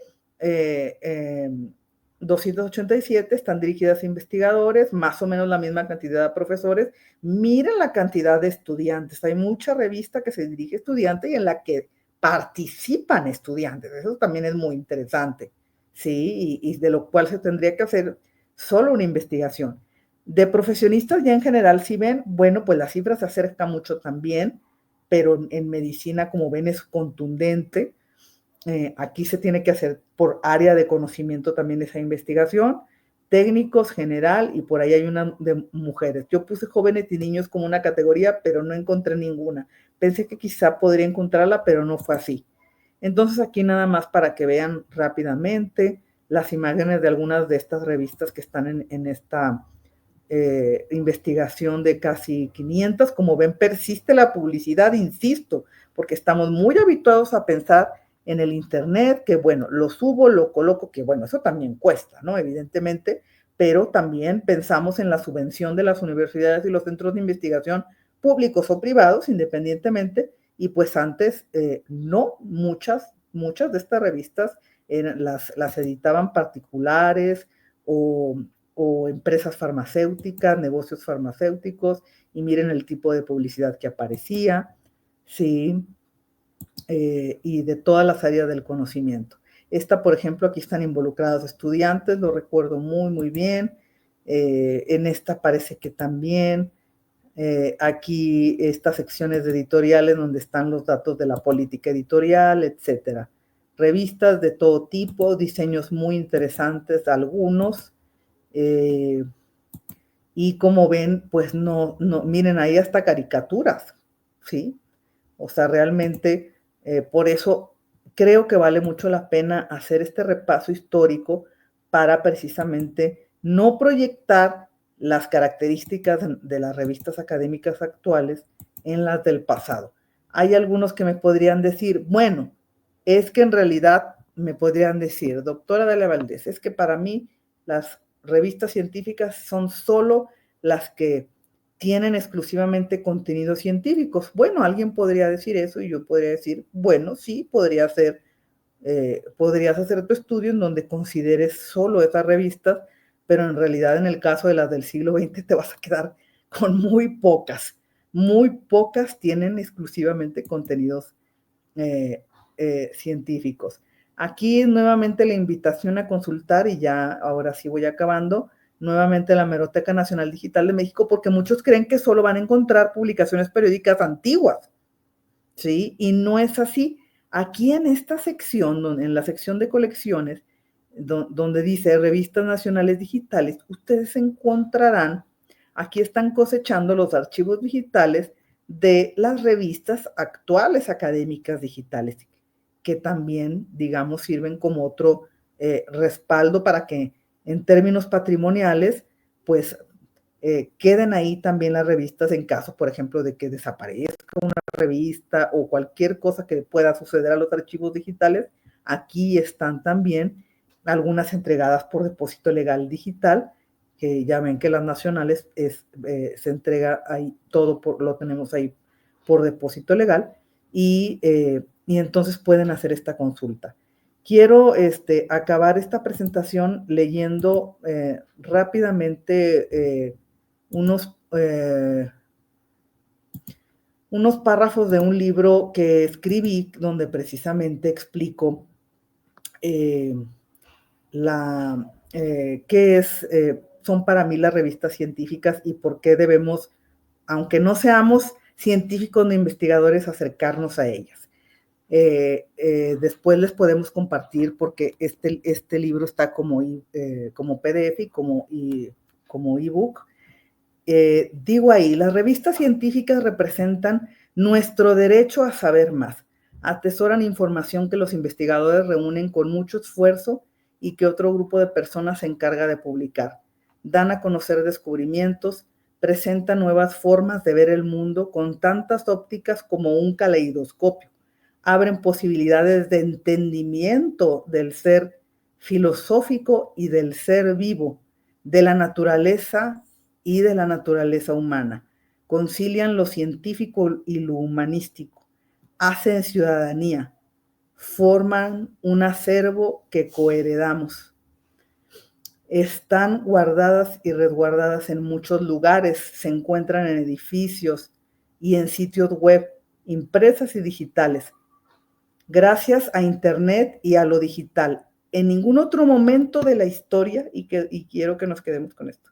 S2: 287 están dirigidas a investigadores, más o menos la misma cantidad de profesores. Miren la cantidad de estudiantes. Hay mucha revista que se dirige a estudiantes y en la que participan estudiantes. Eso también es muy interesante, ¿sí? Y de lo cual se tendría que hacer solo una investigación. De profesionistas ya en general, si ven, bueno, pues la cifra se acerca mucho también, pero en medicina, como ven, es contundente. Aquí se tiene que hacer por área de conocimiento también esa investigación, técnicos, general, y por ahí hay una de mujeres. Yo puse jóvenes y niños como una categoría, pero no encontré ninguna. Pensé que quizá podría encontrarla, pero no fue así. Entonces aquí nada más para que vean rápidamente las imágenes de algunas de estas revistas que están en esta investigación de casi 500. Como ven, persiste la publicidad, insisto, porque estamos muy habituados a pensar en el internet, que bueno, lo subo, lo coloco, que bueno, eso también cuesta, ¿no? Evidentemente, pero también pensamos en la subvención de las universidades y los centros de investigación públicos o privados, independientemente, y pues antes no, muchas de estas revistas las editaban particulares o empresas farmacéuticas, negocios farmacéuticos, y miren el tipo de publicidad que aparecía, ¿sí? Y de todas las áreas del conocimiento. Esta, por ejemplo, aquí están involucrados estudiantes, lo recuerdo muy, muy bien. En esta parece que también. Aquí estas secciones editoriales donde están los datos de la política editorial, etcétera. Revistas de todo tipo, diseños muy interesantes, algunos. Y como ven, pues no, miren, ahí hasta caricaturas, ¿sí? O sea, realmente, por eso creo que vale mucho la pena hacer este repaso histórico para precisamente no proyectar las características de las revistas académicas actuales en las del pasado. Hay algunos que me podrían decir, bueno, es que en realidad me podrían decir, doctora Dalia Valdés, es que para mí las revistas científicas son solo las que tienen exclusivamente contenidos científicos. Bueno, alguien podría decir eso y yo podría decir, bueno, sí, podrías hacer tu estudio en donde consideres solo esas revistas, pero en realidad en el caso de las del siglo XX te vas a quedar con muy pocas tienen exclusivamente contenidos científicos. Aquí nuevamente la invitación a consultar, y ya ahora sí voy acabando, nuevamente la Hemeroteca Nacional Digital de México, porque muchos creen que solo van a encontrar publicaciones periódicas antiguas, ¿sí? Y no es así. Aquí en esta sección, en la sección de colecciones, donde dice revistas nacionales digitales, ustedes encontrarán, aquí están cosechando los archivos digitales de las revistas actuales académicas digitales, que también, digamos, sirven como otro respaldo para que en términos patrimoniales, pues queden ahí también las revistas en caso, por ejemplo, de que desaparezca una revista o cualquier cosa que pueda suceder a los archivos digitales. Aquí están también algunas entregadas por depósito legal digital, que ya ven que las nacionales se entrega ahí, todo lo tenemos ahí por depósito legal, y entonces pueden hacer esta consulta. Quiero acabar esta presentación leyendo rápidamente unos párrafos de un libro que escribí donde precisamente explico qué son para mí las revistas científicas y por qué debemos, aunque no seamos científicos ni investigadores, acercarnos a ellas. Después les podemos compartir, porque este libro está como PDF y como ebook. Digo ahí, las revistas científicas representan nuestro derecho a saber más, Atesoran información que los investigadores reúnen con mucho esfuerzo y que otro grupo de personas se encarga de publicar. Dan a conocer descubrimientos, presentan nuevas formas de ver el mundo con tantas ópticas como un caleidoscopio. Abren posibilidades de entendimiento del ser filosófico y del ser vivo, de la naturaleza y de la naturaleza humana. Concilian lo científico y lo humanístico. Hacen ciudadanía. Forman un acervo que coheredamos. Están guardadas y resguardadas en muchos lugares, se encuentran en edificios y en sitios web, impresas y digitales. Gracias a Internet y a lo digital. En ningún otro momento de la historia, y quiero que nos quedemos con esto,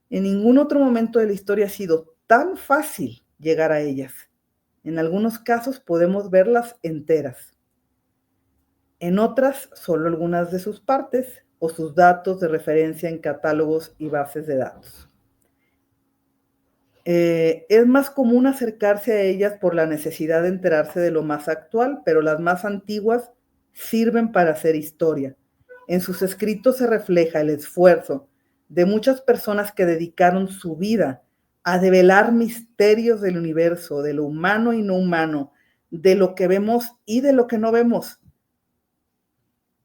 S2: en ningún otro momento de la historia ha sido tan fácil llegar a ellas. En algunos casos podemos verlas enteras. En otras, solo algunas de sus partes o sus datos de referencia en catálogos y bases de datos. Es más común acercarse a ellas por la necesidad de enterarse de lo más actual, pero las más antiguas sirven para hacer historia. En sus escritos se refleja el esfuerzo de muchas personas que dedicaron su vida a develar misterios del universo, de lo humano y no humano, de lo que vemos y de lo que no vemos,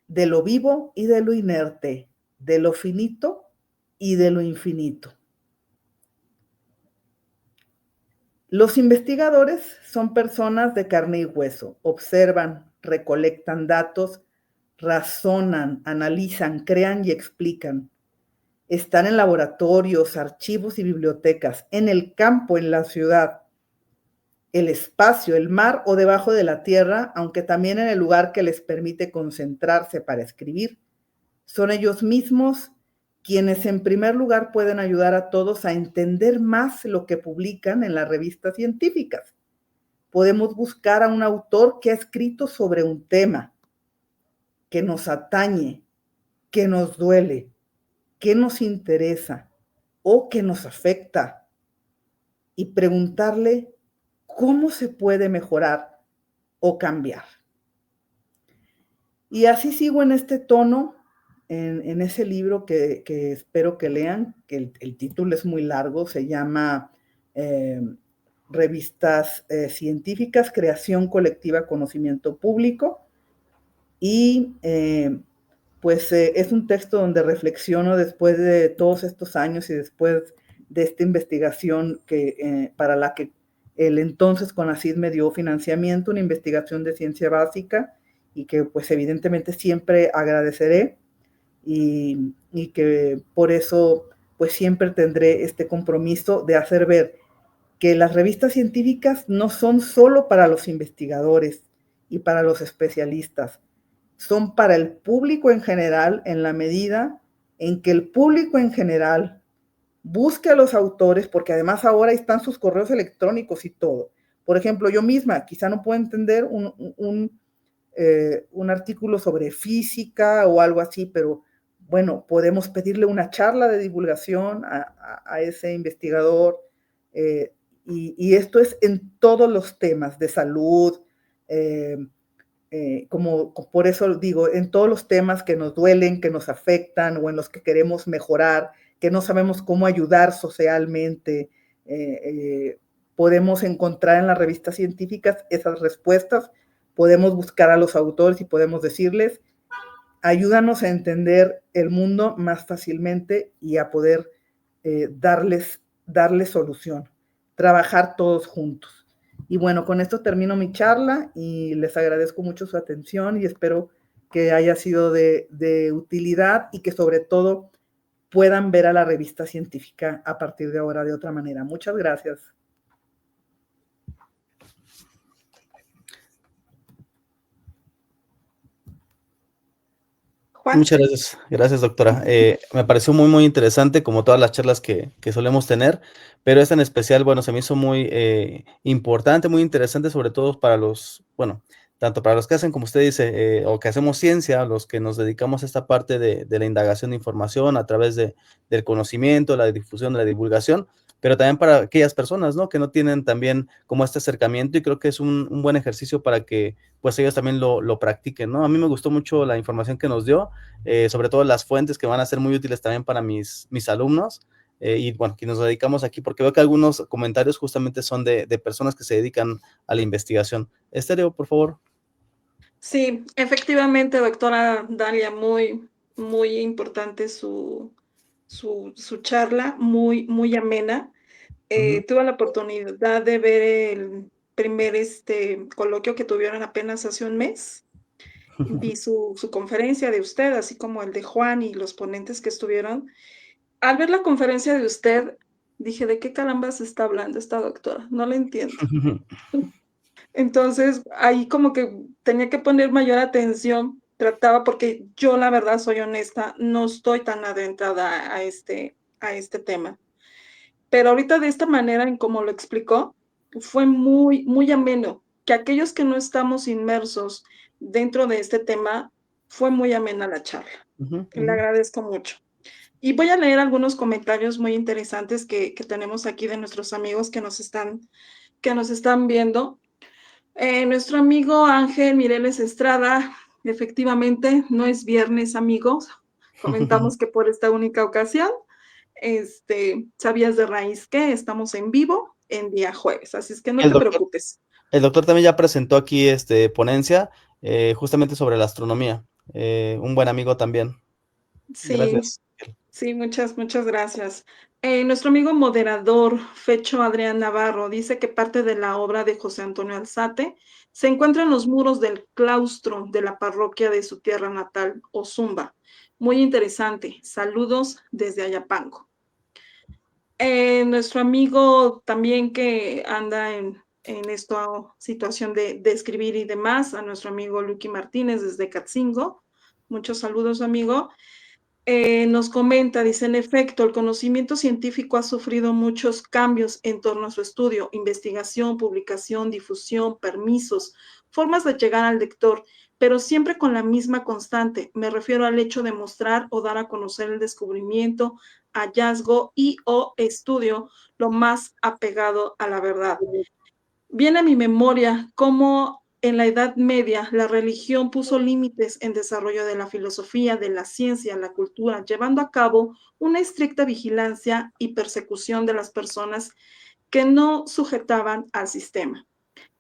S2: de lo vivo y de lo inerte, de lo finito y de lo infinito. Los investigadores son personas de carne y hueso, observan, recolectan datos, razonan, analizan, crean y explican. Están en laboratorios, archivos y bibliotecas, en el campo, en la ciudad, el espacio, el mar o debajo de la tierra, aunque también en el lugar que les permite concentrarse para escribir. Son ellos mismos quienes en primer lugar pueden ayudar a todos a entender más lo que publican en las revistas científicas. Podemos buscar a un autor que ha escrito sobre un tema que nos atañe, que nos duele, que nos interesa o que nos afecta y preguntarle cómo se puede mejorar o cambiar. Y así sigo en este tono, en ese libro que espero que lean, que el título es muy largo, se llama Revistas Científicas, Creación Colectiva, Conocimiento Público, y es un texto donde reflexiono después de todos estos años y después de esta investigación para la que el entonces CONACYT me dio financiamiento, una investigación de ciencia básica, y que pues evidentemente siempre agradeceré y que por eso pues siempre tendré este compromiso de hacer ver que las revistas científicas no son solo para los investigadores y para los especialistas, son para el público en general en la medida en que el público en general busque a los autores, porque además ahora están sus correos electrónicos y todo. Por ejemplo, yo misma quizá no puedo entender un artículo sobre física o algo así, pero bueno, podemos pedirle una charla de divulgación a ese investigador, y esto es en todos los temas de salud, como por eso digo, en todos los temas que nos duelen, que nos afectan o en los que queremos mejorar, que no sabemos cómo ayudar socialmente, podemos encontrar en las revistas científicas esas respuestas. Podemos buscar a los autores y podemos decirles, ayúdanos a entender el mundo más fácilmente y a poder darles solución, trabajar todos juntos. Y bueno, con esto termino mi charla y les agradezco mucho su atención y espero que haya sido de utilidad y que sobre todo puedan ver a la revista científica a partir de ahora de otra manera. Muchas gracias.
S3: Juan.
S1: Muchas gracias doctora. Me pareció muy, muy interesante, como todas las charlas que solemos tener, pero esta en especial, bueno, se me hizo muy importante, muy interesante, sobre todo para tanto para los que hacen, como usted dice, o que hacemos ciencia, los que nos dedicamos a esta parte de la indagación de información a través del conocimiento, la difusión, de la divulgación, pero también para aquellas personas, ¿no? Que no tienen también como este acercamiento, y creo que es un buen ejercicio para que pues ellos también lo practiquen, ¿no? A mí me gustó mucho la información que nos dio, sobre todo las fuentes que van a ser muy útiles también para mis alumnos, y bueno, que nos dedicamos aquí, porque veo que algunos comentarios justamente son de personas que se dedican a la investigación. Estéreo, por favor.
S3: Sí, efectivamente, doctora Dalia, muy importante su charla, muy amena.
S1: Ujú.
S3: Tuve la oportunidad de ver el primer coloquio que tuvieron apenas hace un mes. Vi su conferencia de usted, así como el de Juan y los ponentes que estuvieron. Al ver la conferencia de usted, dije, ¿de qué carambas está hablando esta doctora? No la entiendo. Entonces, ahí como que tenía que poner mayor atención, trataba porque yo, la verdad, soy honesta, no estoy tan adentrada a este tema. Pero ahorita de esta manera en como lo explicó, fue muy ameno, que aquellos que no estamos inmersos dentro de este tema, fue muy amena la charla.
S1: Ujú,
S3: Le
S1: ujú.
S3: agradezco mucho. Y voy a leer algunos comentarios muy interesantes que tenemos aquí de nuestros amigos que nos están viendo. Nuestro amigo Ángel Mireles Estrada, efectivamente, no es viernes, amigos. Comentamos que por esta única ocasión, sabías de raíz que estamos en vivo en día jueves, así es que no
S1: El
S3: te
S1: doctor,
S3: preocupes.
S1: el doctor también ya presentó aquí ponencia, justamente sobre la astronomía. Un buen amigo también.
S3: Sí,
S1: Gracias.
S3: sí, muchas gracias. Nuestro amigo moderador, Fecho Adrián Navarro, dice que parte de la obra de José Antonio Alzate se encuentra en los muros del claustro de la parroquia de su tierra natal, Ozumba. Muy interesante. Saludos desde Ayapango. Nuestro amigo también que anda en esta situación de escribir y demás, a nuestro amigo Lucky Martínez desde Catzingo. Muchos saludos, amigo. Nos comenta, dice, en efecto, el conocimiento científico ha sufrido muchos cambios en torno a su estudio, investigación, publicación, difusión, permisos, formas de llegar al lector, pero siempre con la misma constante. Me refiero al hecho de mostrar o dar a conocer el descubrimiento, hallazgo y o estudio lo más apegado a la verdad. Viene a mi memoria cómo en la Edad Media la religión puso límites en desarrollo de la filosofía, de la ciencia, la cultura, llevando a cabo una estricta vigilancia y persecución de las personas que no sujetaban al sistema.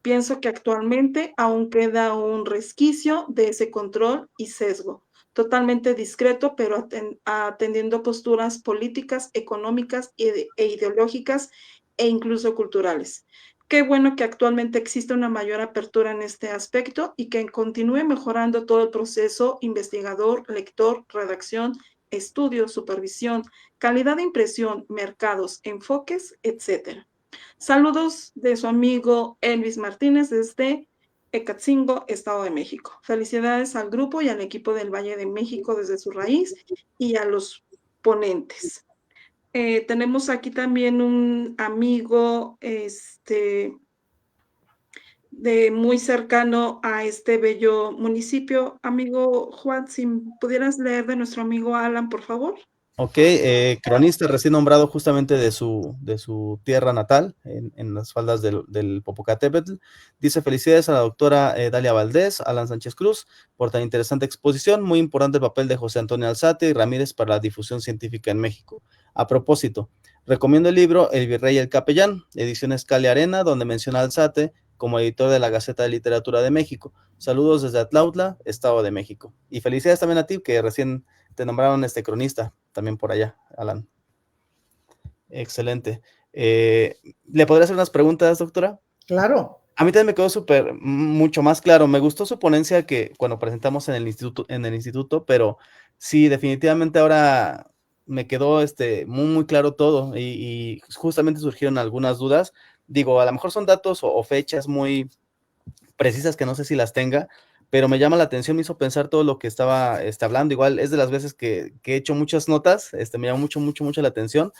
S3: Pienso que actualmente aún queda un resquicio de ese control y sesgo, totalmente discreto, pero atendiendo posturas políticas, económicas e ideológicas e incluso culturales. Qué bueno que actualmente existe una mayor apertura en este aspecto y que continúe mejorando todo el proceso investigador, lector, redacción, estudio, supervisión, calidad de impresión, mercados, enfoques, etcétera. Saludos de su amigo Elvis Martínez desde Ecatzingo, Estado de México. Felicidades al grupo y al equipo del Valle de México desde su raíz y a los ponentes. Tenemos aquí también un amigo de muy cercano a este bello municipio. Amigo Juan, si pudieras leer de nuestro amigo Alan, por favor.
S1: Ok, cronista recién nombrado justamente de su tierra natal, en las faldas del Popocatépetl. Dice: felicidades a la doctora Dalia Valdés, Alan Sánchez Cruz, por tan interesante exposición. Muy importante el papel de José Antonio Alzate y Ramírez para la difusión científica en México. A propósito, recomiendo el libro El Virrey y el Capellán, ediciones Cali Arena, donde menciona a Alzate como editor de la Gaceta de Literatura de México. Saludos desde Atlautla, Estado de México. Y felicidades también a ti, que recién te nombraron cronista también por allá, Alan. Excelente. ¿Le podría hacer unas preguntas, doctora?
S2: Claro.
S1: A mí también me quedó mucho más claro. Me gustó su ponencia que cuando presentamos en el instituto, pero sí, definitivamente ahora me quedó muy claro todo, y justamente surgieron algunas dudas. Digo, a lo mejor son datos o fechas muy precisas que no sé si las tenga, pero me llama la atención, me hizo pensar todo lo que estaba hablando. Igual es de las veces que he hecho muchas notas, me llama mucho la atención.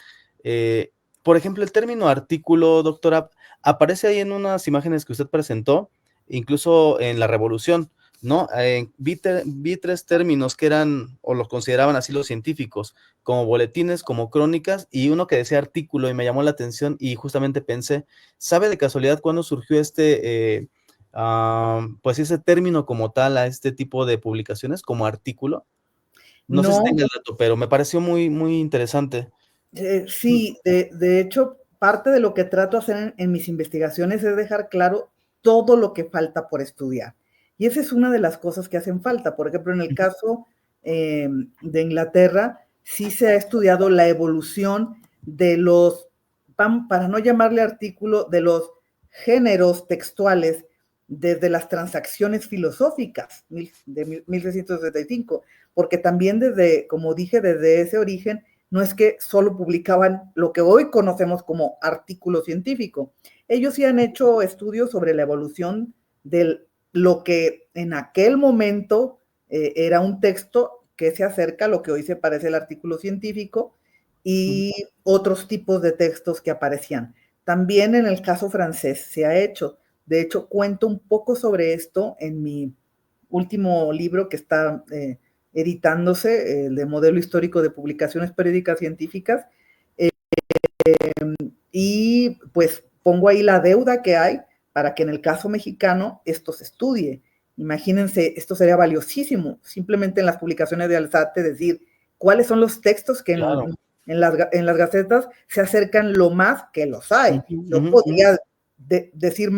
S1: Eh, por ejemplo, el término artículo, doctora, aparece ahí en unas imágenes que usted presentó, incluso en la Revolución, ¿no? Vi tres términos que eran, o los consideraban así los científicos, como boletines, como crónicas, y uno que decía artículo, y me llamó la atención, y justamente pensé, ¿sabe de casualidad cuándo surgió pues ese término como tal a este tipo de publicaciones, como artículo? No sé si
S2: No,
S1: tenga el dato, pero me pareció muy, muy interesante.
S2: sí, de hecho, parte de lo que trato de hacer en mis investigaciones es dejar claro todo lo que falta por estudiar. Y esa es una de las cosas que hacen falta. Por ejemplo, en el caso de Inglaterra, sí se ha estudiado la evolución de los, para no llamarle artículo, de los géneros textuales desde las transacciones filosóficas de 1675, porque también desde, como dije, desde ese origen, no es que solo publicaban lo que hoy conocemos como artículo científico. Ellos sí han hecho estudios sobre la evolución de lo que en aquel momento era un texto que se acerca a lo que hoy se parece el artículo científico y otros tipos de textos que aparecían. También en el caso francés se ha hecho. De hecho, cuento un poco sobre esto en mi último libro que está editándose, el de modelo histórico de publicaciones periódicas científicas, y pues pongo ahí la deuda que hay para que en el caso mexicano esto se estudie. Imagínense, esto sería valiosísimo, simplemente en las publicaciones de Alzate decir cuáles son los textos que
S1: Claro.
S2: en las gacetas se acercan lo más que los hay. Yo podría decir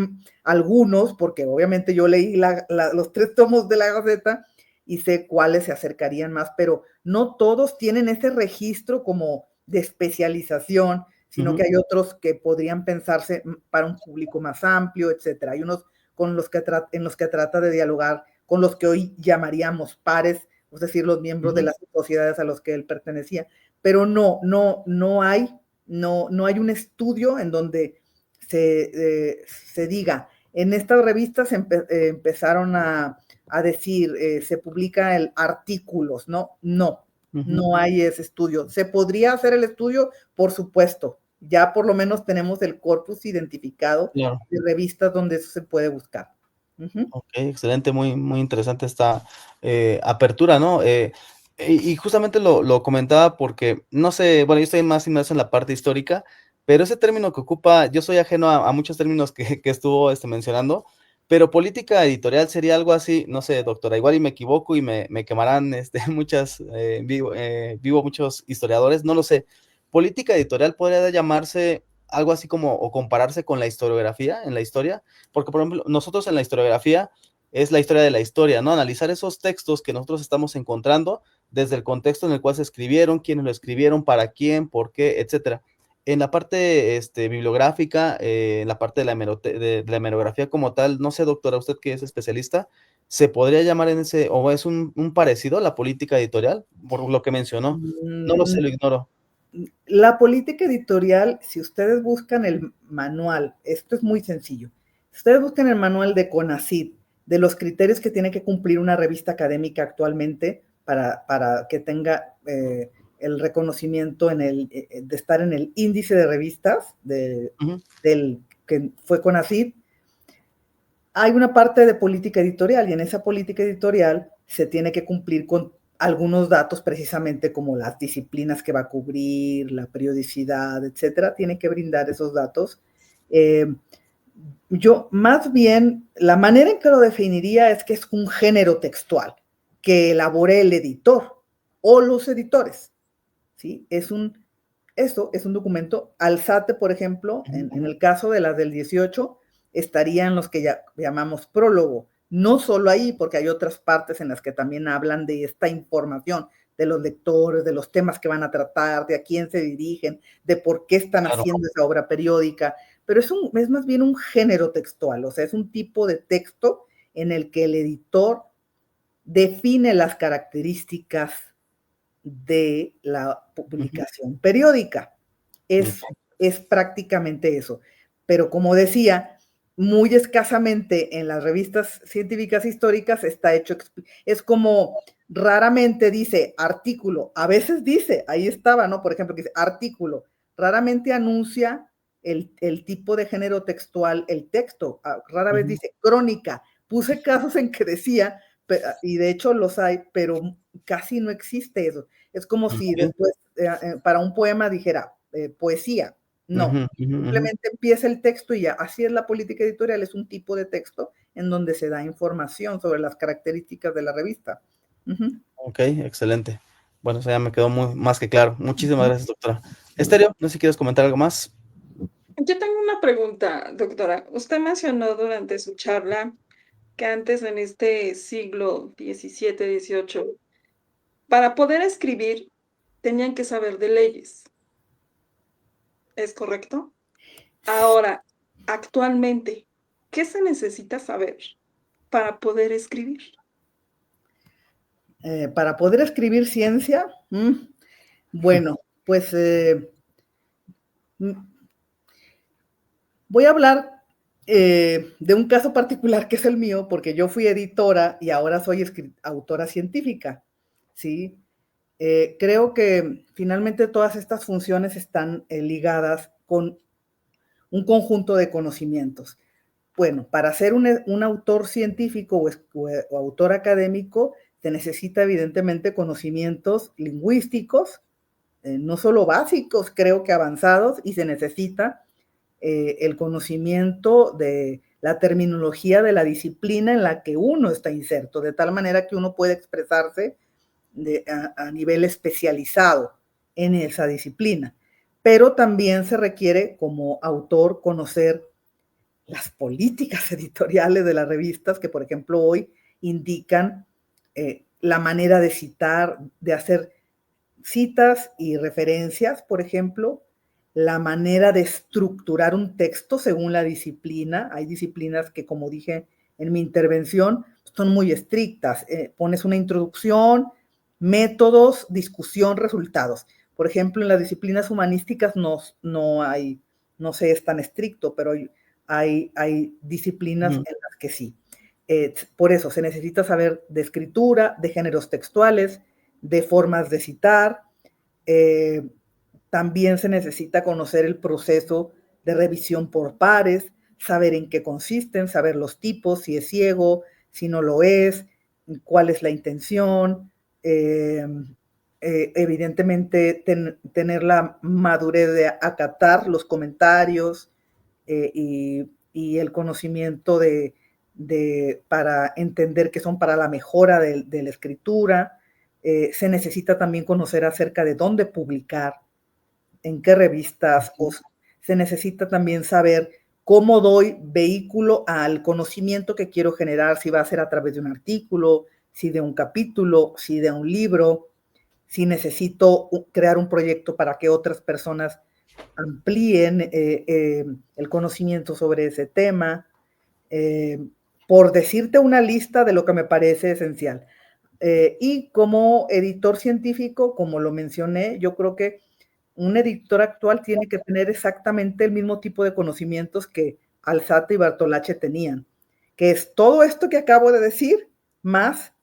S2: algunos, porque obviamente yo leí los 3 tomos de la Gaceta y sé cuáles se acercarían más, pero no todos tienen ese registro como de especialización, sino que hay otros que podrían pensarse para un público más amplio, etcétera. Hay unos con los que en los que trata de dialogar con los que hoy llamaríamos pares, es decir, los miembros de las sociedades a los que él pertenecía, pero no hay un estudio en donde se diga, en estas revistas empezaron a decir, se publica artículos, ¿no? No hay ese estudio. ¿Se podría hacer el estudio? Por supuesto. Ya por lo menos tenemos el corpus identificado
S1: Claro.
S2: de revistas donde eso se puede buscar.
S1: Ok, excelente, muy, muy interesante esta apertura, ¿no? Y justamente lo comentaba porque, no sé, bueno, yo estoy más inmerso en la parte histórica, pero ese término que ocupa, yo soy ajeno a muchos términos que estuvo mencionando, pero política editorial sería algo así, no sé, doctora, igual y me equivoco y me quemarán vivo muchos historiadores, no lo sé. Política editorial podría llamarse algo así como, o compararse con la historiografía en la historia, porque, por ejemplo, nosotros en la historiografía es la historia de la historia, ¿no? Analizar esos textos que nosotros estamos encontrando desde el contexto en el cual se escribieron, quiénes lo escribieron, para quién, por qué, etcétera. En la parte bibliográfica, en la parte de la hemerografía como tal, no sé, doctora, usted que es especialista, ¿se podría llamar o es un parecido a la política editorial, por lo que mencionó? No lo sé, lo ignoro.
S2: La política editorial, si ustedes buscan el manual, esto es muy sencillo. Si ustedes buscan el manual de CONACYT, de los criterios que tiene que cumplir una revista académica actualmente para que tenga el reconocimiento de estar en el índice de revistas del que fue CONACYT, hay una parte de política editorial y en esa política editorial se tiene que cumplir con algunos datos precisamente como las disciplinas que va a cubrir, la periodicidad, etcétera, tiene que brindar esos datos. Yo más bien, la manera en que lo definiría es que es un género textual que elabore el editor o los editores, ¿sí? Esto es un documento. Alzate, por ejemplo, en el caso de las del 18, estarían los que ya llamamos prólogo. No solo ahí, porque hay otras partes en las que también hablan de esta información, de los lectores, de los temas que van a tratar, de a quién se dirigen, de por qué están haciendo esa obra periódica, pero es más bien un género textual, o sea, es un tipo de texto en el que el editor define las características de la publicación periódica. Es prácticamente eso. Pero como decía, muy escasamente en las revistas científicas históricas está hecho, es como raramente dice artículo, a veces dice, ahí estaba, ¿no? Por ejemplo, que dice artículo, raramente anuncia el tipo de género textual, el texto, rara vez dice crónica. Puse casos en que decía, y de hecho los hay, pero casi no existe eso. Es como si después para un poema dijera poesía. No, simplemente empieza el texto y ya. Así es la política editorial, es un tipo de texto en donde se da información sobre las características de la revista.
S1: Ok, excelente. Bueno, eso ya me quedó más que claro. Muchísimas gracias, doctora. Estéreo, no sé si quieres comentar algo más.
S3: Yo tengo una pregunta, doctora. Usted mencionó durante su charla que antes en este siglo XVII, XVIII, para poder escribir tenían que saber de leyes. ¿Es correcto? Ahora, actualmente, ¿qué se necesita saber para poder escribir?
S2: Para poder escribir ciencia, bueno, pues voy a hablar de un caso particular que es el mío, porque yo fui editora y ahora soy autora científica, ¿sí? Creo que finalmente todas estas funciones están ligadas con un conjunto de conocimientos. Bueno, para ser un autor científico o autor académico, se necesita evidentemente conocimientos lingüísticos, no solo básicos, creo que avanzados, y se necesita el conocimiento de la terminología de la disciplina en la que uno está inserto, de tal manera que uno puede expresarse a nivel especializado en esa disciplina. Pero también se requiere como autor conocer las políticas editoriales de las revistas que, por ejemplo, hoy indican la manera de citar, de hacer citas y referencias, por ejemplo, la manera de estructurar un texto según la disciplina. Hay disciplinas que, como dije en mi intervención, son muy estrictas. Pones una introducción, métodos, discusión, resultados. Por ejemplo, en las disciplinas humanísticas no se es tan estricto, pero hay disciplinas en las que sí. Por eso se necesita saber de escritura, de géneros textuales, de formas de citar. También se necesita conocer el proceso de revisión por pares, saber en qué consisten, saber los tipos, si es ciego, si no lo es, cuál es la intención. Evidentemente, tener la madurez de acatar los comentarios y el conocimiento para entender que son para la mejora de la escritura. Se necesita también conocer acerca de dónde publicar, en qué revistas, o se necesita también saber cómo doy vehículo al conocimiento que quiero generar, si va a ser a través de un artículo, si de un capítulo, si de un libro, si necesito crear un proyecto para que otras personas amplíen el conocimiento sobre ese tema. Por decirte una lista de lo que me parece esencial. Y como editor científico, como lo mencioné, yo creo que un editor actual tiene que tener exactamente el mismo tipo de conocimientos que Alzate y Bartolacci tenían, que es todo esto que acabo de decir, más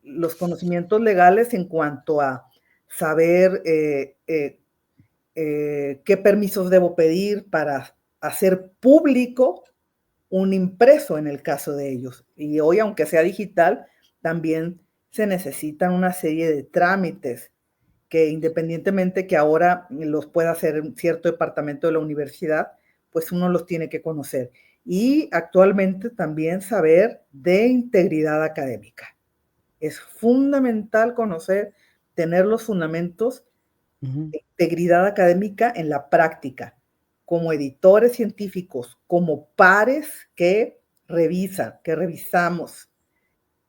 S2: los conocimientos legales en cuanto a saber qué permisos debo pedir para hacer público un impreso en el caso de ellos. Y hoy, aunque sea digital, también se necesitan una serie de trámites que independientemente que ahora los pueda hacer cierto departamento de la universidad, pues uno los tiene que conocer. Y actualmente también saber de integridad académica. Es fundamental conocer, tener los fundamentos de integridad académica en la práctica, como editores científicos, como pares que revisan, que revisamos,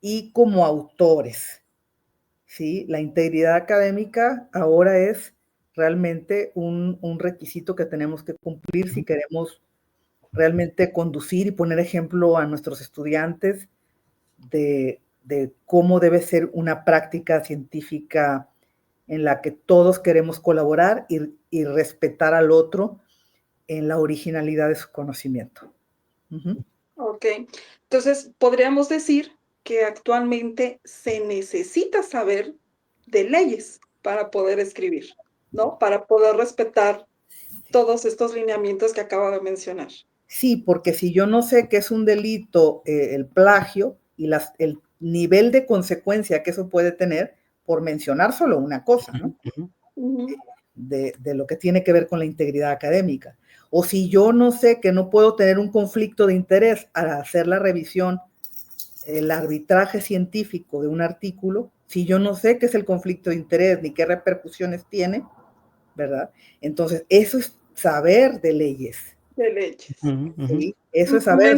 S2: y como autores. ¿Sí? La integridad académica ahora es realmente un requisito que tenemos que cumplir si queremos realmente conducir y poner ejemplo a nuestros estudiantes de cómo debe ser una práctica científica en la que todos queremos colaborar y respetar al otro en la originalidad de su conocimiento.
S3: Ok, entonces podríamos decir que actualmente se necesita saber de leyes para poder escribir, ¿no? Para poder respetar todos estos lineamientos que acabo de mencionar.
S2: Sí, porque si yo no sé que es un delito el plagio y el nivel de consecuencia que eso puede tener, por mencionar solo una cosa, ¿no? De lo que tiene que ver con la integridad académica. O si yo no sé que no puedo tener un conflicto de interés al hacer la revisión, el arbitraje científico de un artículo, si yo no sé qué es el conflicto de interés ni qué repercusiones tiene, ¿verdad? Entonces, eso es saber de leyes.
S3: De leyes.
S2: ¿Sí? Eso es saber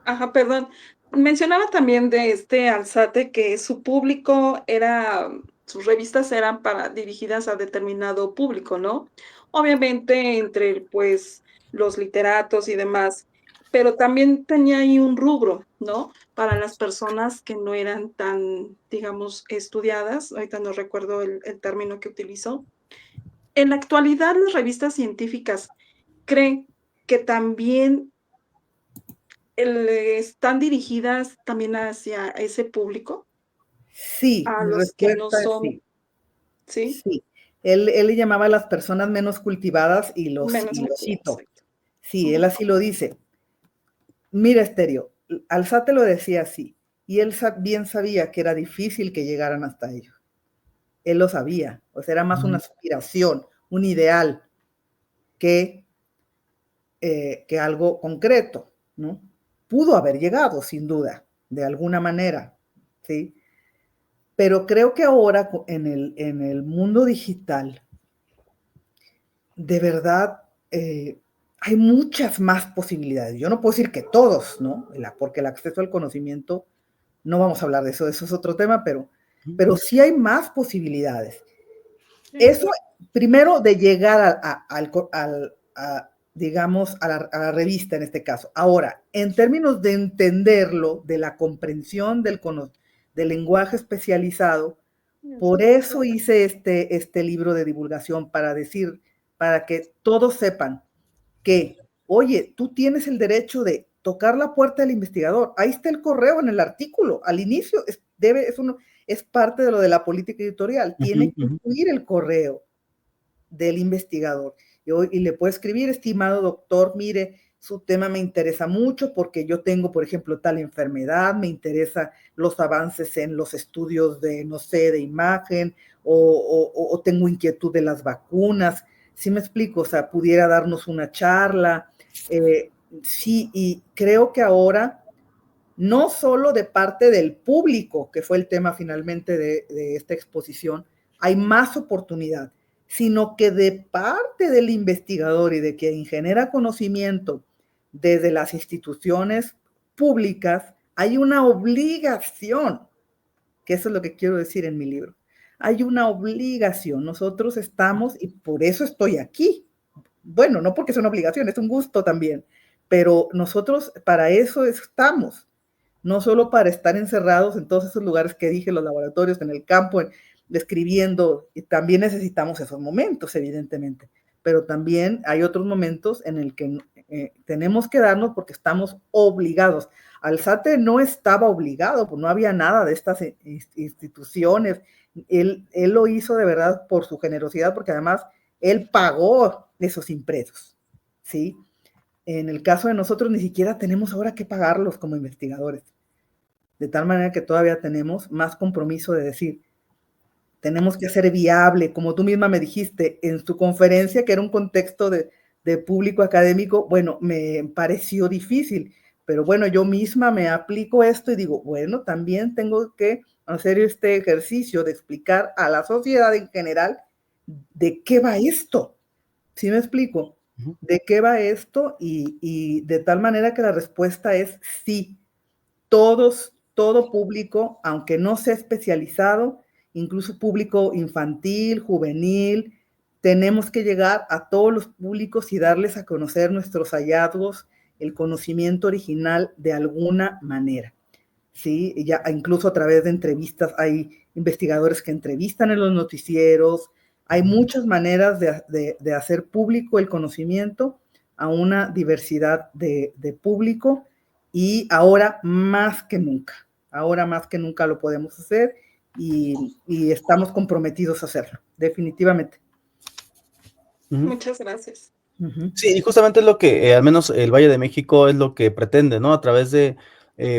S3: Ajá, perdón. Mencionaba también de Alzate que su público era, sus revistas eran dirigidas a determinado público, ¿no? Obviamente entre, pues, los literatos y demás, pero también tenía ahí un rubro, ¿no? Para las personas que no eran tan, digamos, estudiadas, ahorita no recuerdo el término que utilizó. En la actualidad, las revistas científicas creen que también están dirigidas también hacia ese público,
S2: sí,
S3: a
S2: mi
S3: los que no
S2: respuesta es
S3: son,
S2: sí.
S3: ¿sí?
S2: Sí. Él le llamaba a las personas menos cultivadas y lo
S3: Menos cultivados,
S2: cito.
S3: exacto.
S2: Sí, él así lo dice. Mira, Estéreo, Alzate lo decía así, y él bien sabía que era difícil que llegaran hasta ellos. Él lo sabía, o sea, era más una aspiración, un ideal, que algo concreto, ¿no? Pudo haber llegado, sin duda, de alguna manera, ¿sí? Pero creo que ahora en el mundo digital, de verdad, hay muchas más posibilidades. Yo no puedo decir que todos, ¿no? Porque el acceso al conocimiento, no vamos a hablar de eso es otro tema, pero sí hay más posibilidades. Eso, primero, de llegar digamos, a la revista en este caso. Ahora, en términos de entenderlo, de la comprensión del lenguaje especializado, por eso hice este libro de divulgación, para que todos sepan que, oye, tú tienes el derecho de tocar la puerta del investigador. Ahí está el correo en el artículo. Al inicio es parte de lo de la política editorial. Tiene que incluir el correo del investigador. Y le puedo escribir: estimado doctor, mire, su tema me interesa mucho porque yo tengo, por ejemplo, tal enfermedad, me interesa los avances en los estudios de, no sé, de imagen, o tengo inquietud de las vacunas. ¿Sí me explico? O sea, pudiera darnos una charla. Sí, y creo que ahora, no solo de parte del público, que fue el tema finalmente de esta exposición, hay más oportunidad, sino que de parte del investigador y de quien genera conocimiento desde las instituciones públicas, hay una obligación, que eso es lo que quiero decir en mi libro. Hay una obligación. Nosotros estamos, y por eso estoy aquí. Bueno, no porque es una obligación, es un gusto también, pero nosotros para eso estamos, no solo para estar encerrados en todos esos lugares que dije, los laboratorios, en el campo, escribiendo, y también necesitamos esos momentos, evidentemente, pero también hay otros momentos en el que tenemos que darnos porque estamos obligados. Alzate no estaba obligado, pues no había nada de estas instituciones. Él lo hizo de verdad por su generosidad, porque además él pagó esos impresos, ¿sí? En el caso de nosotros, ni siquiera tenemos ahora que pagarlos como investigadores. De tal manera que todavía tenemos más compromiso de decir, tenemos que hacer viable, como tú misma me dijiste en tu conferencia, que era un contexto de público académico. Bueno, me pareció difícil, pero bueno, yo misma me aplico esto y digo, bueno, también tengo que hacer este ejercicio de explicar a la sociedad en general de qué va esto. ¿Sí me explico? ¿De qué va esto? Y de tal manera que la respuesta es sí. Todo público, aunque no sea especializado, incluso público infantil, juvenil, tenemos que llegar a todos los públicos y darles a conocer nuestros hallazgos, el conocimiento original de alguna manera. ¿Sí? Ya incluso a través de entrevistas, hay investigadores que entrevistan en los noticieros, hay muchas maneras de hacer público el conocimiento a una diversidad de público, y ahora más que nunca lo podemos hacer, y estamos comprometidos a hacerlo, definitivamente.
S3: Muchas gracias.
S1: Sí, y justamente es lo que, al menos el Valle de México es lo que pretende, ¿no? A través de,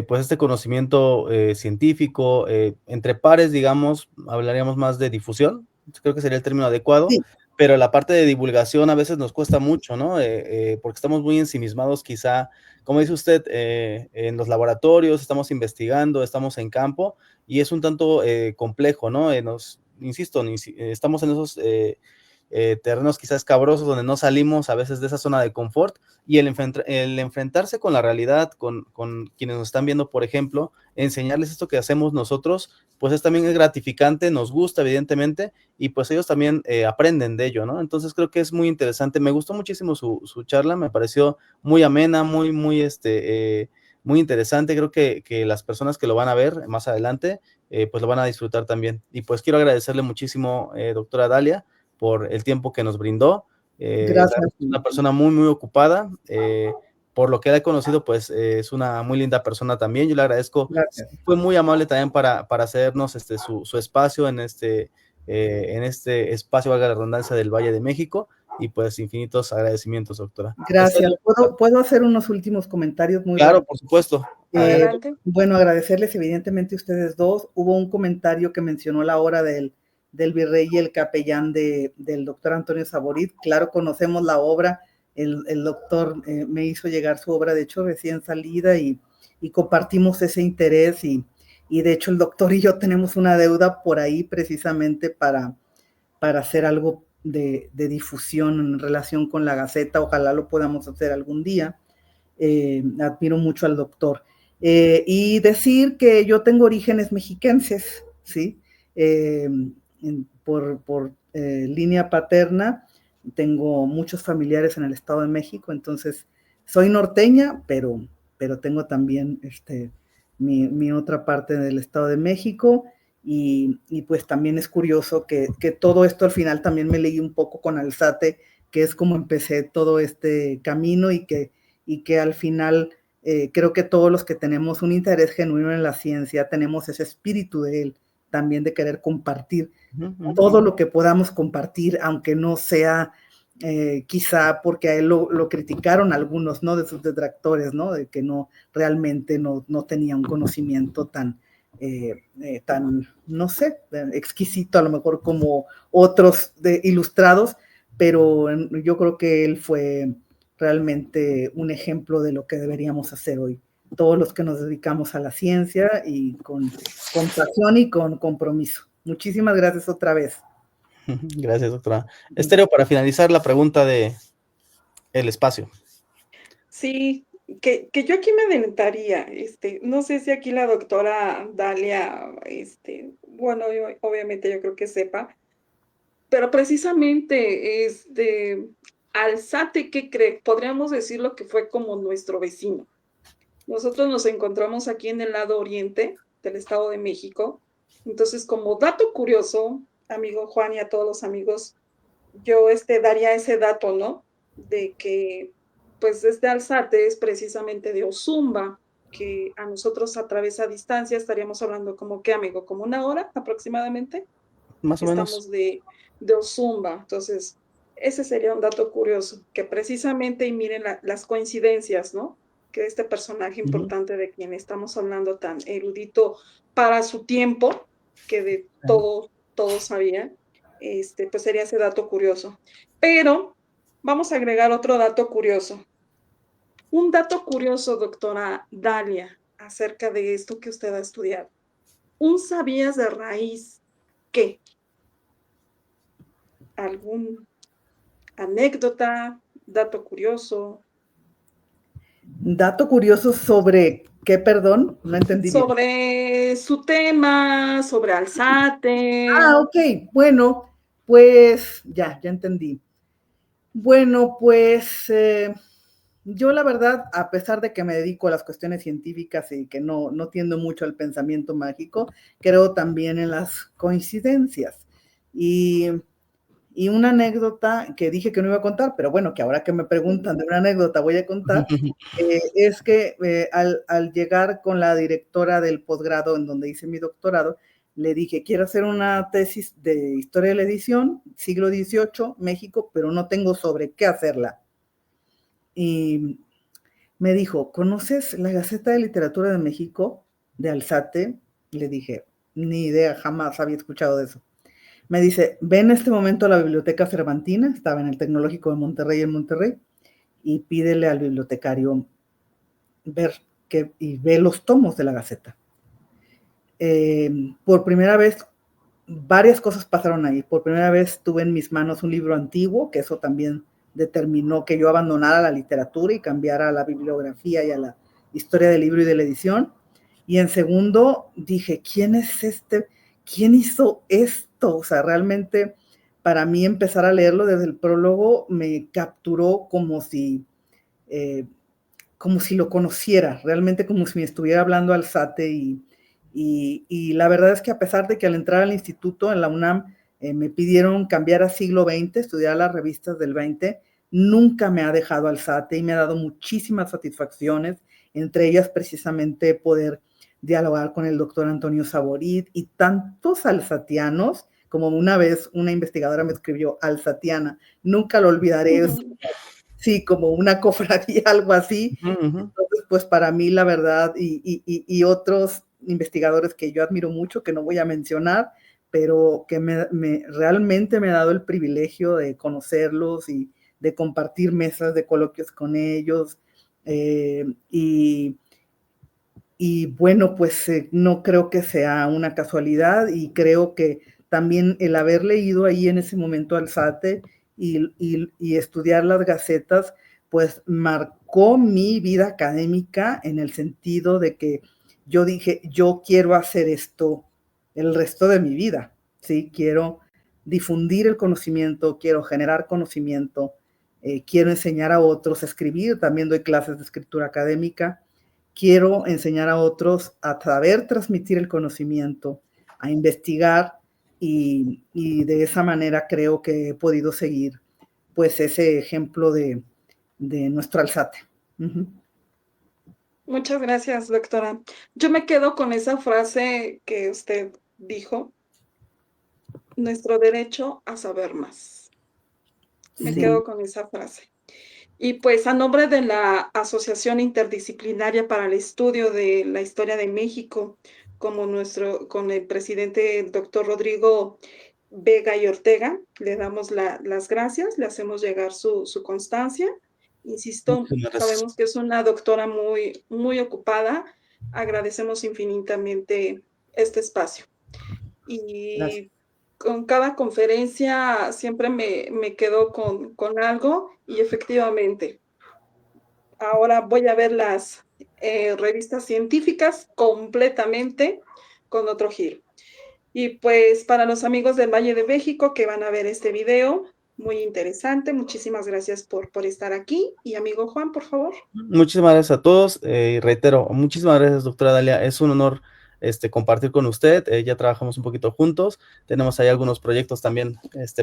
S1: pues, este conocimiento, científico, entre pares, digamos, hablaríamos más de difusión, creo que sería el término adecuado,
S2: Sí,
S1: pero la parte de divulgación a veces nos cuesta mucho, ¿no? Porque estamos muy ensimismados, quizá, como dice usted, en los laboratorios, estamos investigando, estamos en campo, y es un tanto, complejo, ¿no? Insisto, estamos en esos, terrenos quizás escabrosos donde no salimos a veces de esa zona de confort y el enfrentarse con la realidad, con quienes nos están viendo, por ejemplo, enseñarles esto que hacemos nosotros, pues también es gratificante, nos gusta evidentemente y pues ellos también aprenden de ello, ¿no? Entonces creo que es muy interesante, me gustó muchísimo su charla, me pareció muy amena, muy interesante, creo que las personas que lo van a ver más adelante, pues lo van a disfrutar también. Y pues quiero agradecerle muchísimo, doctora Dalia, por el tiempo que nos brindó.
S2: gracias,
S1: Es una persona muy, muy ocupada. Por lo que la he conocido, pues es una muy linda persona también. Yo le agradezco.
S2: gracias.
S1: Fue muy amable también para hacernos su espacio en este espacio, valga la redundancia, del Valle de México. Y pues infinitos agradecimientos, doctora.
S2: Gracias. ¿Puedo hacer unos últimos comentarios muy
S1: Claro,
S2: rápidos?
S1: por supuesto.
S3: Adelante.
S2: Bueno, agradecerles evidentemente a ustedes dos. Hubo un comentario que mencionó la obra del virrey y el capellán del doctor Antonio Saborit. Claro, conocemos la obra. El doctor me hizo llegar su obra, de hecho, recién salida y compartimos ese interés y de hecho el doctor y yo tenemos una deuda por ahí precisamente para hacer algo de difusión en relación con la Gaceta. Ojalá lo podamos hacer algún día. Admiro mucho al doctor. Y decir que yo tengo orígenes mexiquenses, ¿sí? Por línea paterna, tengo muchos familiares en el Estado de México, entonces soy norteña, pero tengo también mi otra parte del Estado de México y pues también es curioso que todo esto al final también me leí un poco con Alzate, que es como empecé todo este camino y que al final creo que todos los que tenemos un interés genuino en la ciencia tenemos ese espíritu de él también de querer compartir todo lo que podamos compartir, aunque no sea quizá porque a él lo criticaron algunos, ¿no? De sus detractores, ¿no? De que no realmente no tenía un conocimiento tan, no sé, exquisito a lo mejor como otros ilustrados, pero yo creo que él fue realmente un ejemplo de lo que deberíamos hacer hoy. Todos los que nos dedicamos a la ciencia y con pasión y con compromiso. Muchísimas gracias otra vez.
S1: Gracias, doctora. Estéreo, para finalizar la pregunta de el espacio.
S3: Sí, que yo aquí me adelantaría, no sé si aquí la doctora Dalia, bueno, obviamente yo creo que sepa, pero precisamente, Alzate, ¿qué cree? Podríamos decirlo que fue como nuestro vecino. Nosotros nos encontramos aquí en el lado oriente del Estado de México. Entonces, como dato curioso, amigo Juan y a todos los amigos, yo daría ese dato, ¿no? De que, pues, este Alzate es precisamente de Ozumba, que a nosotros a través a distancia estaríamos hablando como, ¿qué, amigo? ¿Como una hora aproximadamente?
S1: Más o menos.
S3: Estamos de Ozumba. Entonces, ese sería un dato curioso, que precisamente, y miren las coincidencias, ¿no? Que este personaje importante de quien estamos hablando, tan erudito para su tiempo, que de todo sabía, pues sería ese dato curioso. Pero vamos a agregar otro dato curioso. Un dato curioso, doctora Dalia, acerca de esto que usted ha estudiado. ¿Un sabías de raíz qué? ¿Algún anécdota, dato curioso?
S2: Dato curioso sobre qué, perdón, no entendí bien.
S3: Sobre su tema, sobre Alzate.
S2: Ah, ok, bueno, pues ya entendí. Bueno, pues yo la verdad, a pesar de que me dedico a las cuestiones científicas y que no tiendo mucho al pensamiento mágico, creo también en las coincidencias. Y Y una anécdota que dije que no iba a contar, pero bueno, que ahora que me preguntan de una anécdota voy a contar, es que al llegar con la directora del posgrado en donde hice mi doctorado, le dije, quiero hacer una tesis de historia de la edición, siglo XVIII, México, pero no tengo sobre qué hacerla. y me dijo, ¿conoces la Gaceta de Literatura de México de Alzate? Le dije, ni idea, jamás había escuchado de eso. Me dice, ve en este momento a la Biblioteca Cervantina, estaba en el Tecnológico de Monterrey en Monterrey, y pídele al bibliotecario ver y ve los tomos de la Gaceta. Por primera vez, varias cosas pasaron ahí. Por primera vez tuve en mis manos un libro antiguo, que eso también determinó que yo abandonara la literatura y cambiara a la bibliografía y a la historia del libro y de la edición. Y en segundo, dije, ¿quién es este? ¿Quién hizo esto? O sea, realmente para mí empezar a leerlo desde el prólogo me capturó como si lo conociera, realmente como si me estuviera hablando Alzate y la verdad es que a pesar de que al entrar al instituto en la UNAM me pidieron cambiar a siglo XX, estudiar las revistas del 20, nunca me ha dejado Alzate y me ha dado muchísimas satisfacciones, entre ellas precisamente poder dialogar con el doctor Antonio Saborit y tantos alzatianos, como una vez una investigadora me escribió alzatiana, nunca lo olvidaré, sí, como una cofradía, algo así. Entonces, pues para mí la verdad y otros investigadores que yo admiro mucho, que no voy a mencionar, pero que realmente me ha dado el privilegio de conocerlos y de compartir mesas de coloquios con ellos. Y bueno, pues no creo que sea una casualidad y creo que también el haber leído ahí en ese momento Alzate y estudiar las gacetas, pues marcó mi vida académica en el sentido de que yo dije, yo quiero hacer esto el resto de mi vida, ¿sí? Quiero difundir el conocimiento, quiero generar conocimiento, quiero enseñar a otros a escribir, también doy clases de escritura académica, quiero enseñar a otros a saber transmitir el conocimiento, a investigar y de esa manera creo que he podido seguir pues ese ejemplo de nuestro Alzate.
S3: Muchas gracias, doctora. Yo me quedo con esa frase que usted dijo, nuestro derecho a saber más. Me quedo con esa frase. Y pues a nombre de la Asociación Interdisciplinaria para el Estudio de la Historia de México, con el presidente el doctor Rodrigo Vega y Ortega, le damos las gracias, le hacemos llegar su constancia. Insisto, sabemos que es una doctora muy, muy ocupada. Agradecemos infinitamente este espacio. Y
S2: Gracias.
S3: con cada conferencia siempre me quedo con algo y efectivamente, ahora voy a ver las revistas científicas completamente con otro giro. Y pues para los amigos del Valle de México que van a ver este video, muy interesante, muchísimas gracias por estar aquí. Y amigo Juan, por favor.
S1: Muchísimas gracias a todos y reitero, muchísimas gracias, doctora Dalia. Es un honor compartir con usted. Ya trabajamos un poquito juntos, tenemos ahí algunos proyectos también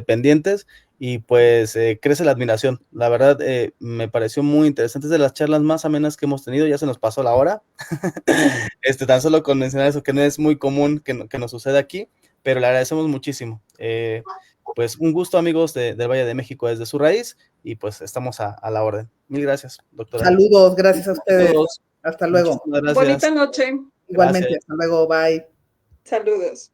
S1: pendientes y pues crece la admiración. La verdad me pareció muy interesante, es de las charlas más amenas que hemos tenido. Ya se nos pasó la hora. Tan solo con mencionar eso, que no es muy común que nos suceda aquí, pero le agradecemos muchísimo. Pues un gusto, amigos del Valle de México desde su raíz, y pues estamos a la orden. Mil gracias, doctora.
S2: Saludos, gracias a ustedes.
S1: Saludos.
S2: Hasta luego.
S1: Muchísimas gracias.
S3: Bonita noche.
S2: Igualmente,
S1: Gracias.
S2: hasta luego, bye.
S3: Saludos.